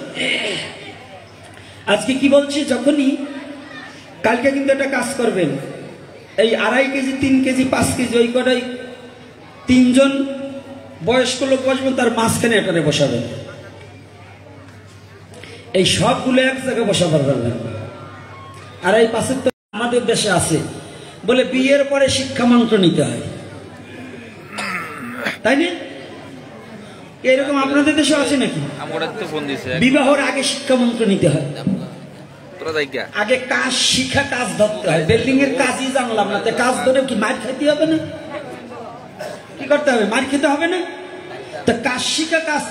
A: আজকে কি বলছি, যখনই কালকে কিন্তু একটা কাজ করবেন, এই 2.5 কেজি 3 কেজি 5 কেজি ওই কটাই 3 জন বয়স্ক লোক বসবেন, তার মাঝখানে এটারে বসাবেন। এই সবগুলো এক জায়গায় বসাবার পারবেন। আর এই পাশে তো আমাদের দেশে আছে বলে বিয়ের পরে শিক্ষা মন্ত্র নিতে হয়, তাই না? এরকম আপনাদের দেশে আছে নাকি? বিবাহের আগে শিক্ষা মন্ত্র নিতে হয়, আগে কাজ শিখা কাজ ধরতে হয়। বিল্ডিং এর কাজই জানলাম না, কাজ ধরে কি মার খেতে হবে না? কি করতে হবে? মার খেতে হবে না? তো কাজ শিখা কাজ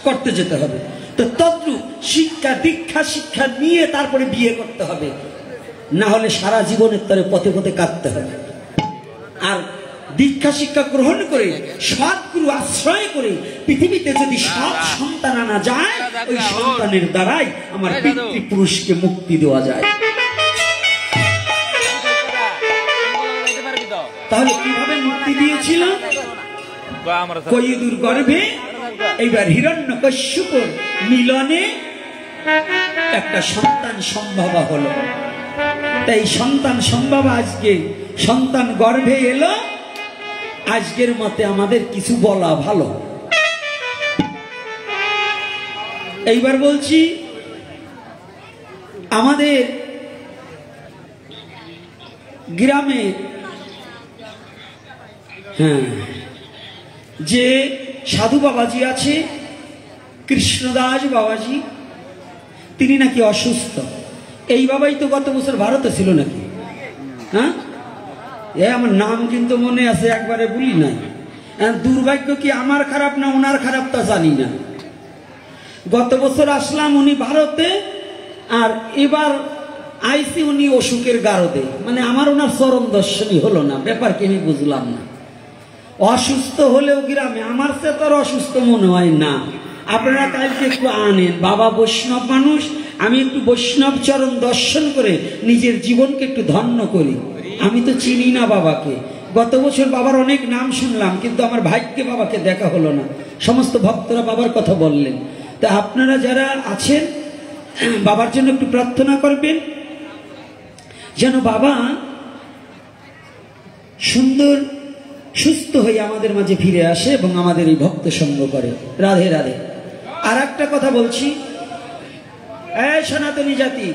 A: করতে যেতে হবে। তো তদ্রুপ শিক্ষা দীক্ষা শিক্ষা নিয়ে তারপরে বিয়ে করতে হবে, না হলে সারা জীবনের তরে পথে পথে কাটতে হবে। আর দীক্ষা শিক্ষা গ্রহণ করে সৎগুরু আশ্রয় করে পৃথিবীতে যদি সৎ সন্তান আনা যায়, ওই সন্তানের দ্বারাই আমার পিতৃপুরুষকে মুক্তি দেওয়া যায়। তাহলে কিভাবে মুক্তি দিয়েছিল? কৈদুর গর্ভে এইবার হিরণ্যকশ্যপুর মিলনে একটা সন্তান সম্ভবা হলো। তাই সন্তান সম্ভবা আজকে সন্তান গর্ভে এলো। আজকের মতে আমাদের কিছু বলা ভালো। এইবার বলছি, আমাদের গ্রামে যে সাধু বাবাজি আছে, কৃষ্ণদাস বাবাজি, তিনি নাকি অসুস্থ। এই বাবাই তো গত বছর ভারতে ছিল নাকি? হ্যাঁ, আমার নাম কিন্তু মনে আছে, একবারে ভুলি নাই। দুর্ভাগ্য কি আমার খারাপ না ওনার খারাপ তা জানি না। গত বছর আসলাম উনি ভারতে, আর এবার আইসি উনি অসুখের গারদে। মানে আমার ওনার চরণ দর্শনই হলো না, ব্যাপার কি আমি বুঝলাম না। অসুস্থ হলেও গ্রামে আমার সে তো অসুস্থ মনে হয় না। আপনারা কালকে একটু আনেন, বাবা বৈষ্ণব মানুষ, আমি একটু বৈষ্ণব চরণ দর্শন করে নিজের জীবনকে একটু ধন্য করি। আমি তো চিনি না বাবাকে, গত বছর বাবার অনেক নাম শুনলাম, কিন্তু আমার ভাগ্যে বাবাকে দেখা হলো না। সমস্ত ভক্তরা বাবার কথা বললেন। তা আপনারা যারা আছেন বাবার জন্য একটু প্রার্থনা করবেন, যেন বাবা সুন্দর সুস্থ হয়ে আমাদের মাঝে ফিরে আসে এবং আমাদের এই ভক্ত সঙ্গ করে। রাধে রাধে। আর একটা কথা বলছি, এই সনাতনী জাতি,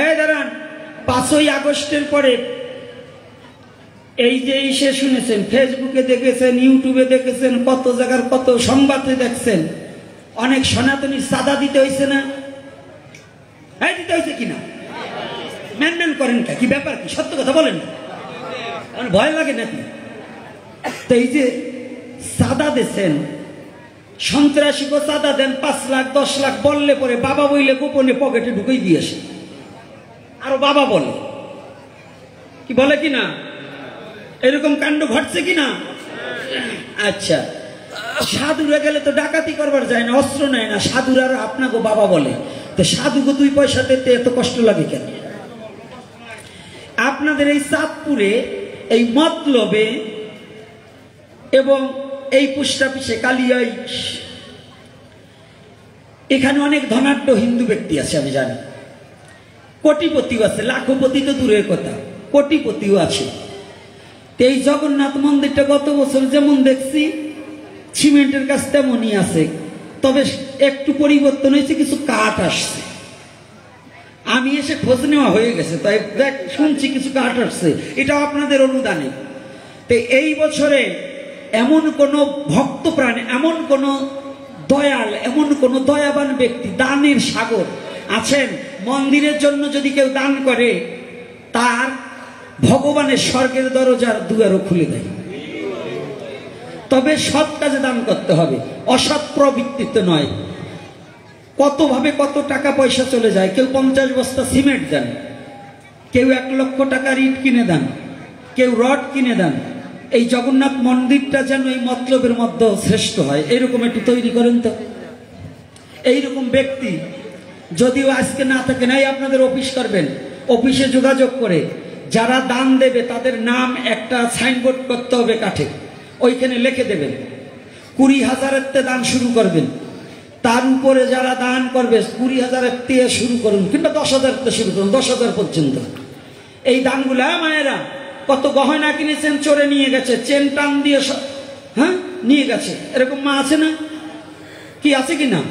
A: এই দাঁড়ান, 5ই আগস্টের পরে এই যে ইসে শুনেছেন, ফেসবুকে দেখেছেন, ইউটিউবে দেখেছেন, কত জায়গার কত সংবাদে দেখছেন, অনেক সনাতনী চাঁদা দিতে হয়েছে না? হ্যাঁ, দিতে হয়েছে কিনা? ম্যান করেন কি ব্যাপার কি? সত্য কথা বলেন না, ভয় লাগে নাকি? তো এই যে চাঁদা দিচ্ছেন, সন্ত্রাসীকে চাঁদা দেন 5 লাখ 10 লাখ, বললে পরে বাবা বইলে গোপনে পকেটে ঢুকেই দিয়েছে। আরো বাবা বলে, কি বলে কিনা? এরকম কাণ্ড ঘটছে কিনা? আচ্ছা, সাধুরা গেলে তো ডাকাতি করবার যায় না, অস্ত্র নেয় না, সাধুরা আপনাকে বাবা বলে। তো সাধুকে 2 পয়সা দিতে এত কষ্ট লাগে কেন? আপনাদের এই চাঁদপুরে, এই মতলবে এবং এই পুষ্টাপিসে কালিয়াই, এখানে অনেক ধনাঢ্য হিন্দু ব্যক্তি আছে, আমি জানি। কোটিপতিও আছে, লাখপতি তো দূরের কথা, কোটিপতিও আছে। এই জগন্নাথ মন্দিরটা গত বছর যেমন দেখছি সিমেন্টের কাজ তেমনই আছে, তবে একটু পরিবর্তন হয়েছে, কিছু কাঠ আসছে। আমি এসে খোঁজ নেওয়া হয়ে গেছে, তাই শুনছি কিছু কাঠ আসছে, এটাও আপনাদের অনুদানে। তো এই বছরে এমন কোন ভক্ত প্রাণ, এমন কোন দয়াল, এমন কোন দয়াবান ব্যক্তি, দানের সাগর আছেন, মন্দিরের জন্য যদি কেউ দান করে, তার ভগবানের স্বর্গের দরজার দুয়ারও খুলে দেয়। তবে সৎ কাজে দান করতে হবে, অসৎ প্রবৃত্তিতে নয়। কত ভাবে কত টাকা পয়সা চলে যায়। কেউ 50 বস্তা সিমেন্ট দেন, কেউ 1 লক্ষ টাকার ইট কিনে দেন, কেউ রড কিনে দেন। এই জগন্নাথ মন্দিরটা যেন এই মতলবের মধ্যে শ্রেষ্ঠ হয়, এইরকম একটু তৈরি করেন তো। এইরকম ব্যক্তি যদিও আজকে না থাকে, নাই আপনাদের অফিস করবেন, অফিসে যোগাযোগ করে যারা দান দেবে তাদের নাম একটা সাইনবোর্ড করতে হবে কাঠে, ওইখানে লিখে দেবেন। 20,000-এর দান শুরু করবেন, তার উপরে যারা দান করবে 20,000 থেকে শুরু করুন, কিংবা 10,000 থেকে শুরু করুন, 10,000 পর্যন্ত। এই দানগুলা মায়েরা কত গহনা কিনেছেন, চোরে নিয়ে গেছে, চেন টান দিয়ে হ্যাঁ নিয়ে গেছে, এরকম মা আছে না? কি আছে কি না?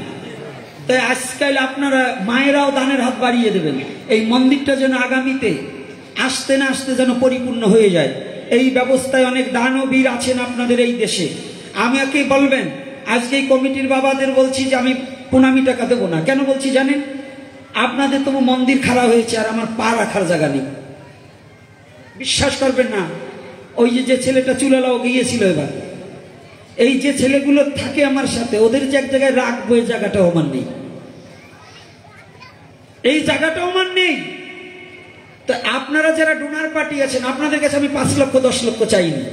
A: তাই আজকাল আপনারা মায়েরাও দানের হাত বাড়িয়ে দেবেন, এই মন্দিরটা যেন আগামীতে আসতে না আসতে যেন পরিপূর্ণ হয়ে যায়। এই ব্যবস্থায় অনেক দানবীর আছেন আপনাদের এই দেশে। আমাকে বলবেন, আজকে এই কমিটির বাবাদের বলছি যে আমি প্রণামী টাকা দেবো না। কেন বলছি জানেন? আপনাদের তবু মন্দির খারাপ হয়েছে, আর আমার পা রাখার জায়গা নেই। বিশ্বাস করবেন না, ওই যে ছেলেটা চুলালাও গিয়েছিল এবার, এই যে ছেলেগুলো থাকে আমার সাথে, ওদের যে এক জায়গায় রাখবো এই জায়গাটাও আমার নেই, এই জায়গাটাও আমার নেই। তো আপনারা যারা ডোনার পার্টি আছেন, আপনাদের কাছে আমি 5 লক্ষ 10 লক্ষ চাইনি।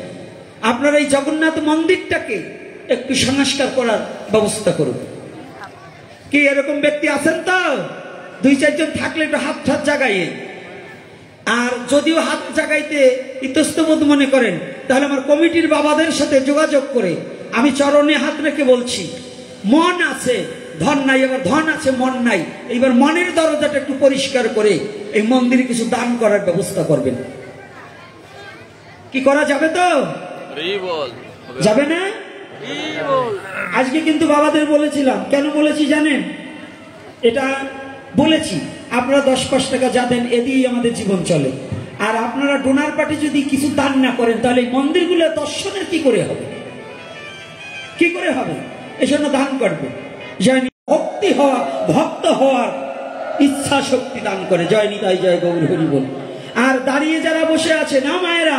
A: আপনারা এই জগন্নাথ মন্দিরটাকে একটু সংস্কার করার ব্যবস্থা করুন। কি এরকম ব্যক্তি আছেন তো? 2-4 জন থাকলে একটু হাত জাগাই। আর যদিও হাত জাগাইতে ইতস্তবোধ মনে করেন, তাহলে আমার কমিটির বাবাদের সাথে যোগাযোগ করে আমি চরণে হাত রেখে বলছি, মন আছে ধন নাই, এবার ধন আছে মন নাই, এইবার মনের দরজাটা একটু পরিষ্কার করে এই মন্দিরে কিছু দান করার ব্যবস্থা করবেন। কি করা যাবে তো? যাবে না? আজকে কিন্তু বাবাদের বলেছিলাম, কেন বলেছি জানেন? এটা বলেছি আপনারা 10-5 টাকা যা দেন, এ দিয়েই আমাদের জীবন চলে। আর আপনারা ডোনার পার্টি যদি কিছু দান না করেন, তাহলে এই মন্দিরগুলো দর্শনের কি করে হবে? কি করে হবে? এজন্য দান করবে। জয় ভক্তি হওয়া, ভক্ত হওয়ার ইচ্ছা শক্তি দান করে। জয় নিতাই, জয় গৌর হরি বল। আর দাঁড়িয়ে যারা বসে আছে না মায়েরা,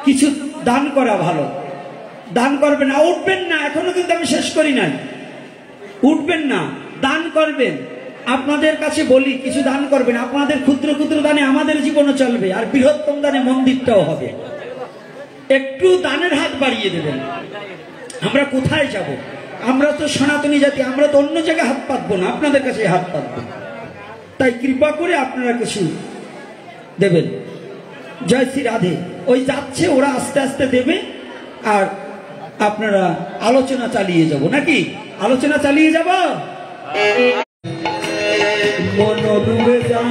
A: কিছু দান করা ভালো। দান করবেন না, উঠবেন না, এখনো কিন্তু আমি শেষ করি নাই। উঠবেন না, দান করবেন। আপনাদের কাছে বলি, কিছু দান করবেন। আপনাদের ক্ষুদ্র ক্ষুদ্র দানে আমাদের জীবনও চলবে, আর বৃহত্তম দানে মন্দিরটাও হবে। একটু দানের হাত বাড়িয়ে দেবেন। আমরা কোথায় যাব? আমরা তো সনাতনী জাতি, আমরা তো অন্য জায়গায় হাত পাতবো না, আপনাদের কাছে হাত পাতবো। তাই কৃপা করে আপনারা কিছু দেবেন। জয় শ্রী রাধে। ওই যাচ্ছে, ওরা আস্তে আস্তে দেবে, আর আপনারা আলোচনা চালিয়ে যাব নাকি? আলোচনা চালিয়ে যাব। মন ডুবে যায়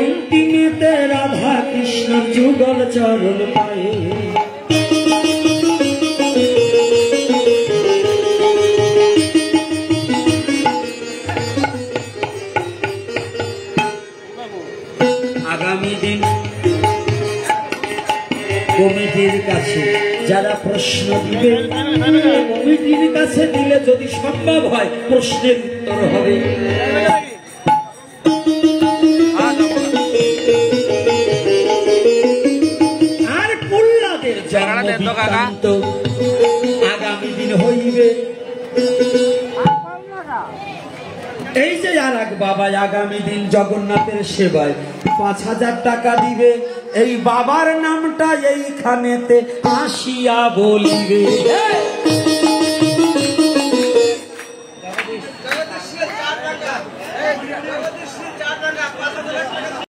A: অন্তিমেতে রাধা কৃষ্ণ যুগল চরণ পায়ে। আগামী দিন কমিটির কাছে যারা প্রশ্ন দিবে, কমিটির কাছে দিলে যদি সম্ভব হয় প্রশ্নের উত্তর হবে। আর প্রহ্লাদের জন্ম বৃত্তান্ত আগামী দিন হইবে। এই যে আর এক বাবা আগামী দিন জগন্নাথের সেবায় 5,000 টাকা দিবে, এই বাবার নামটা এইখানেতে আসিয়া বলিবে।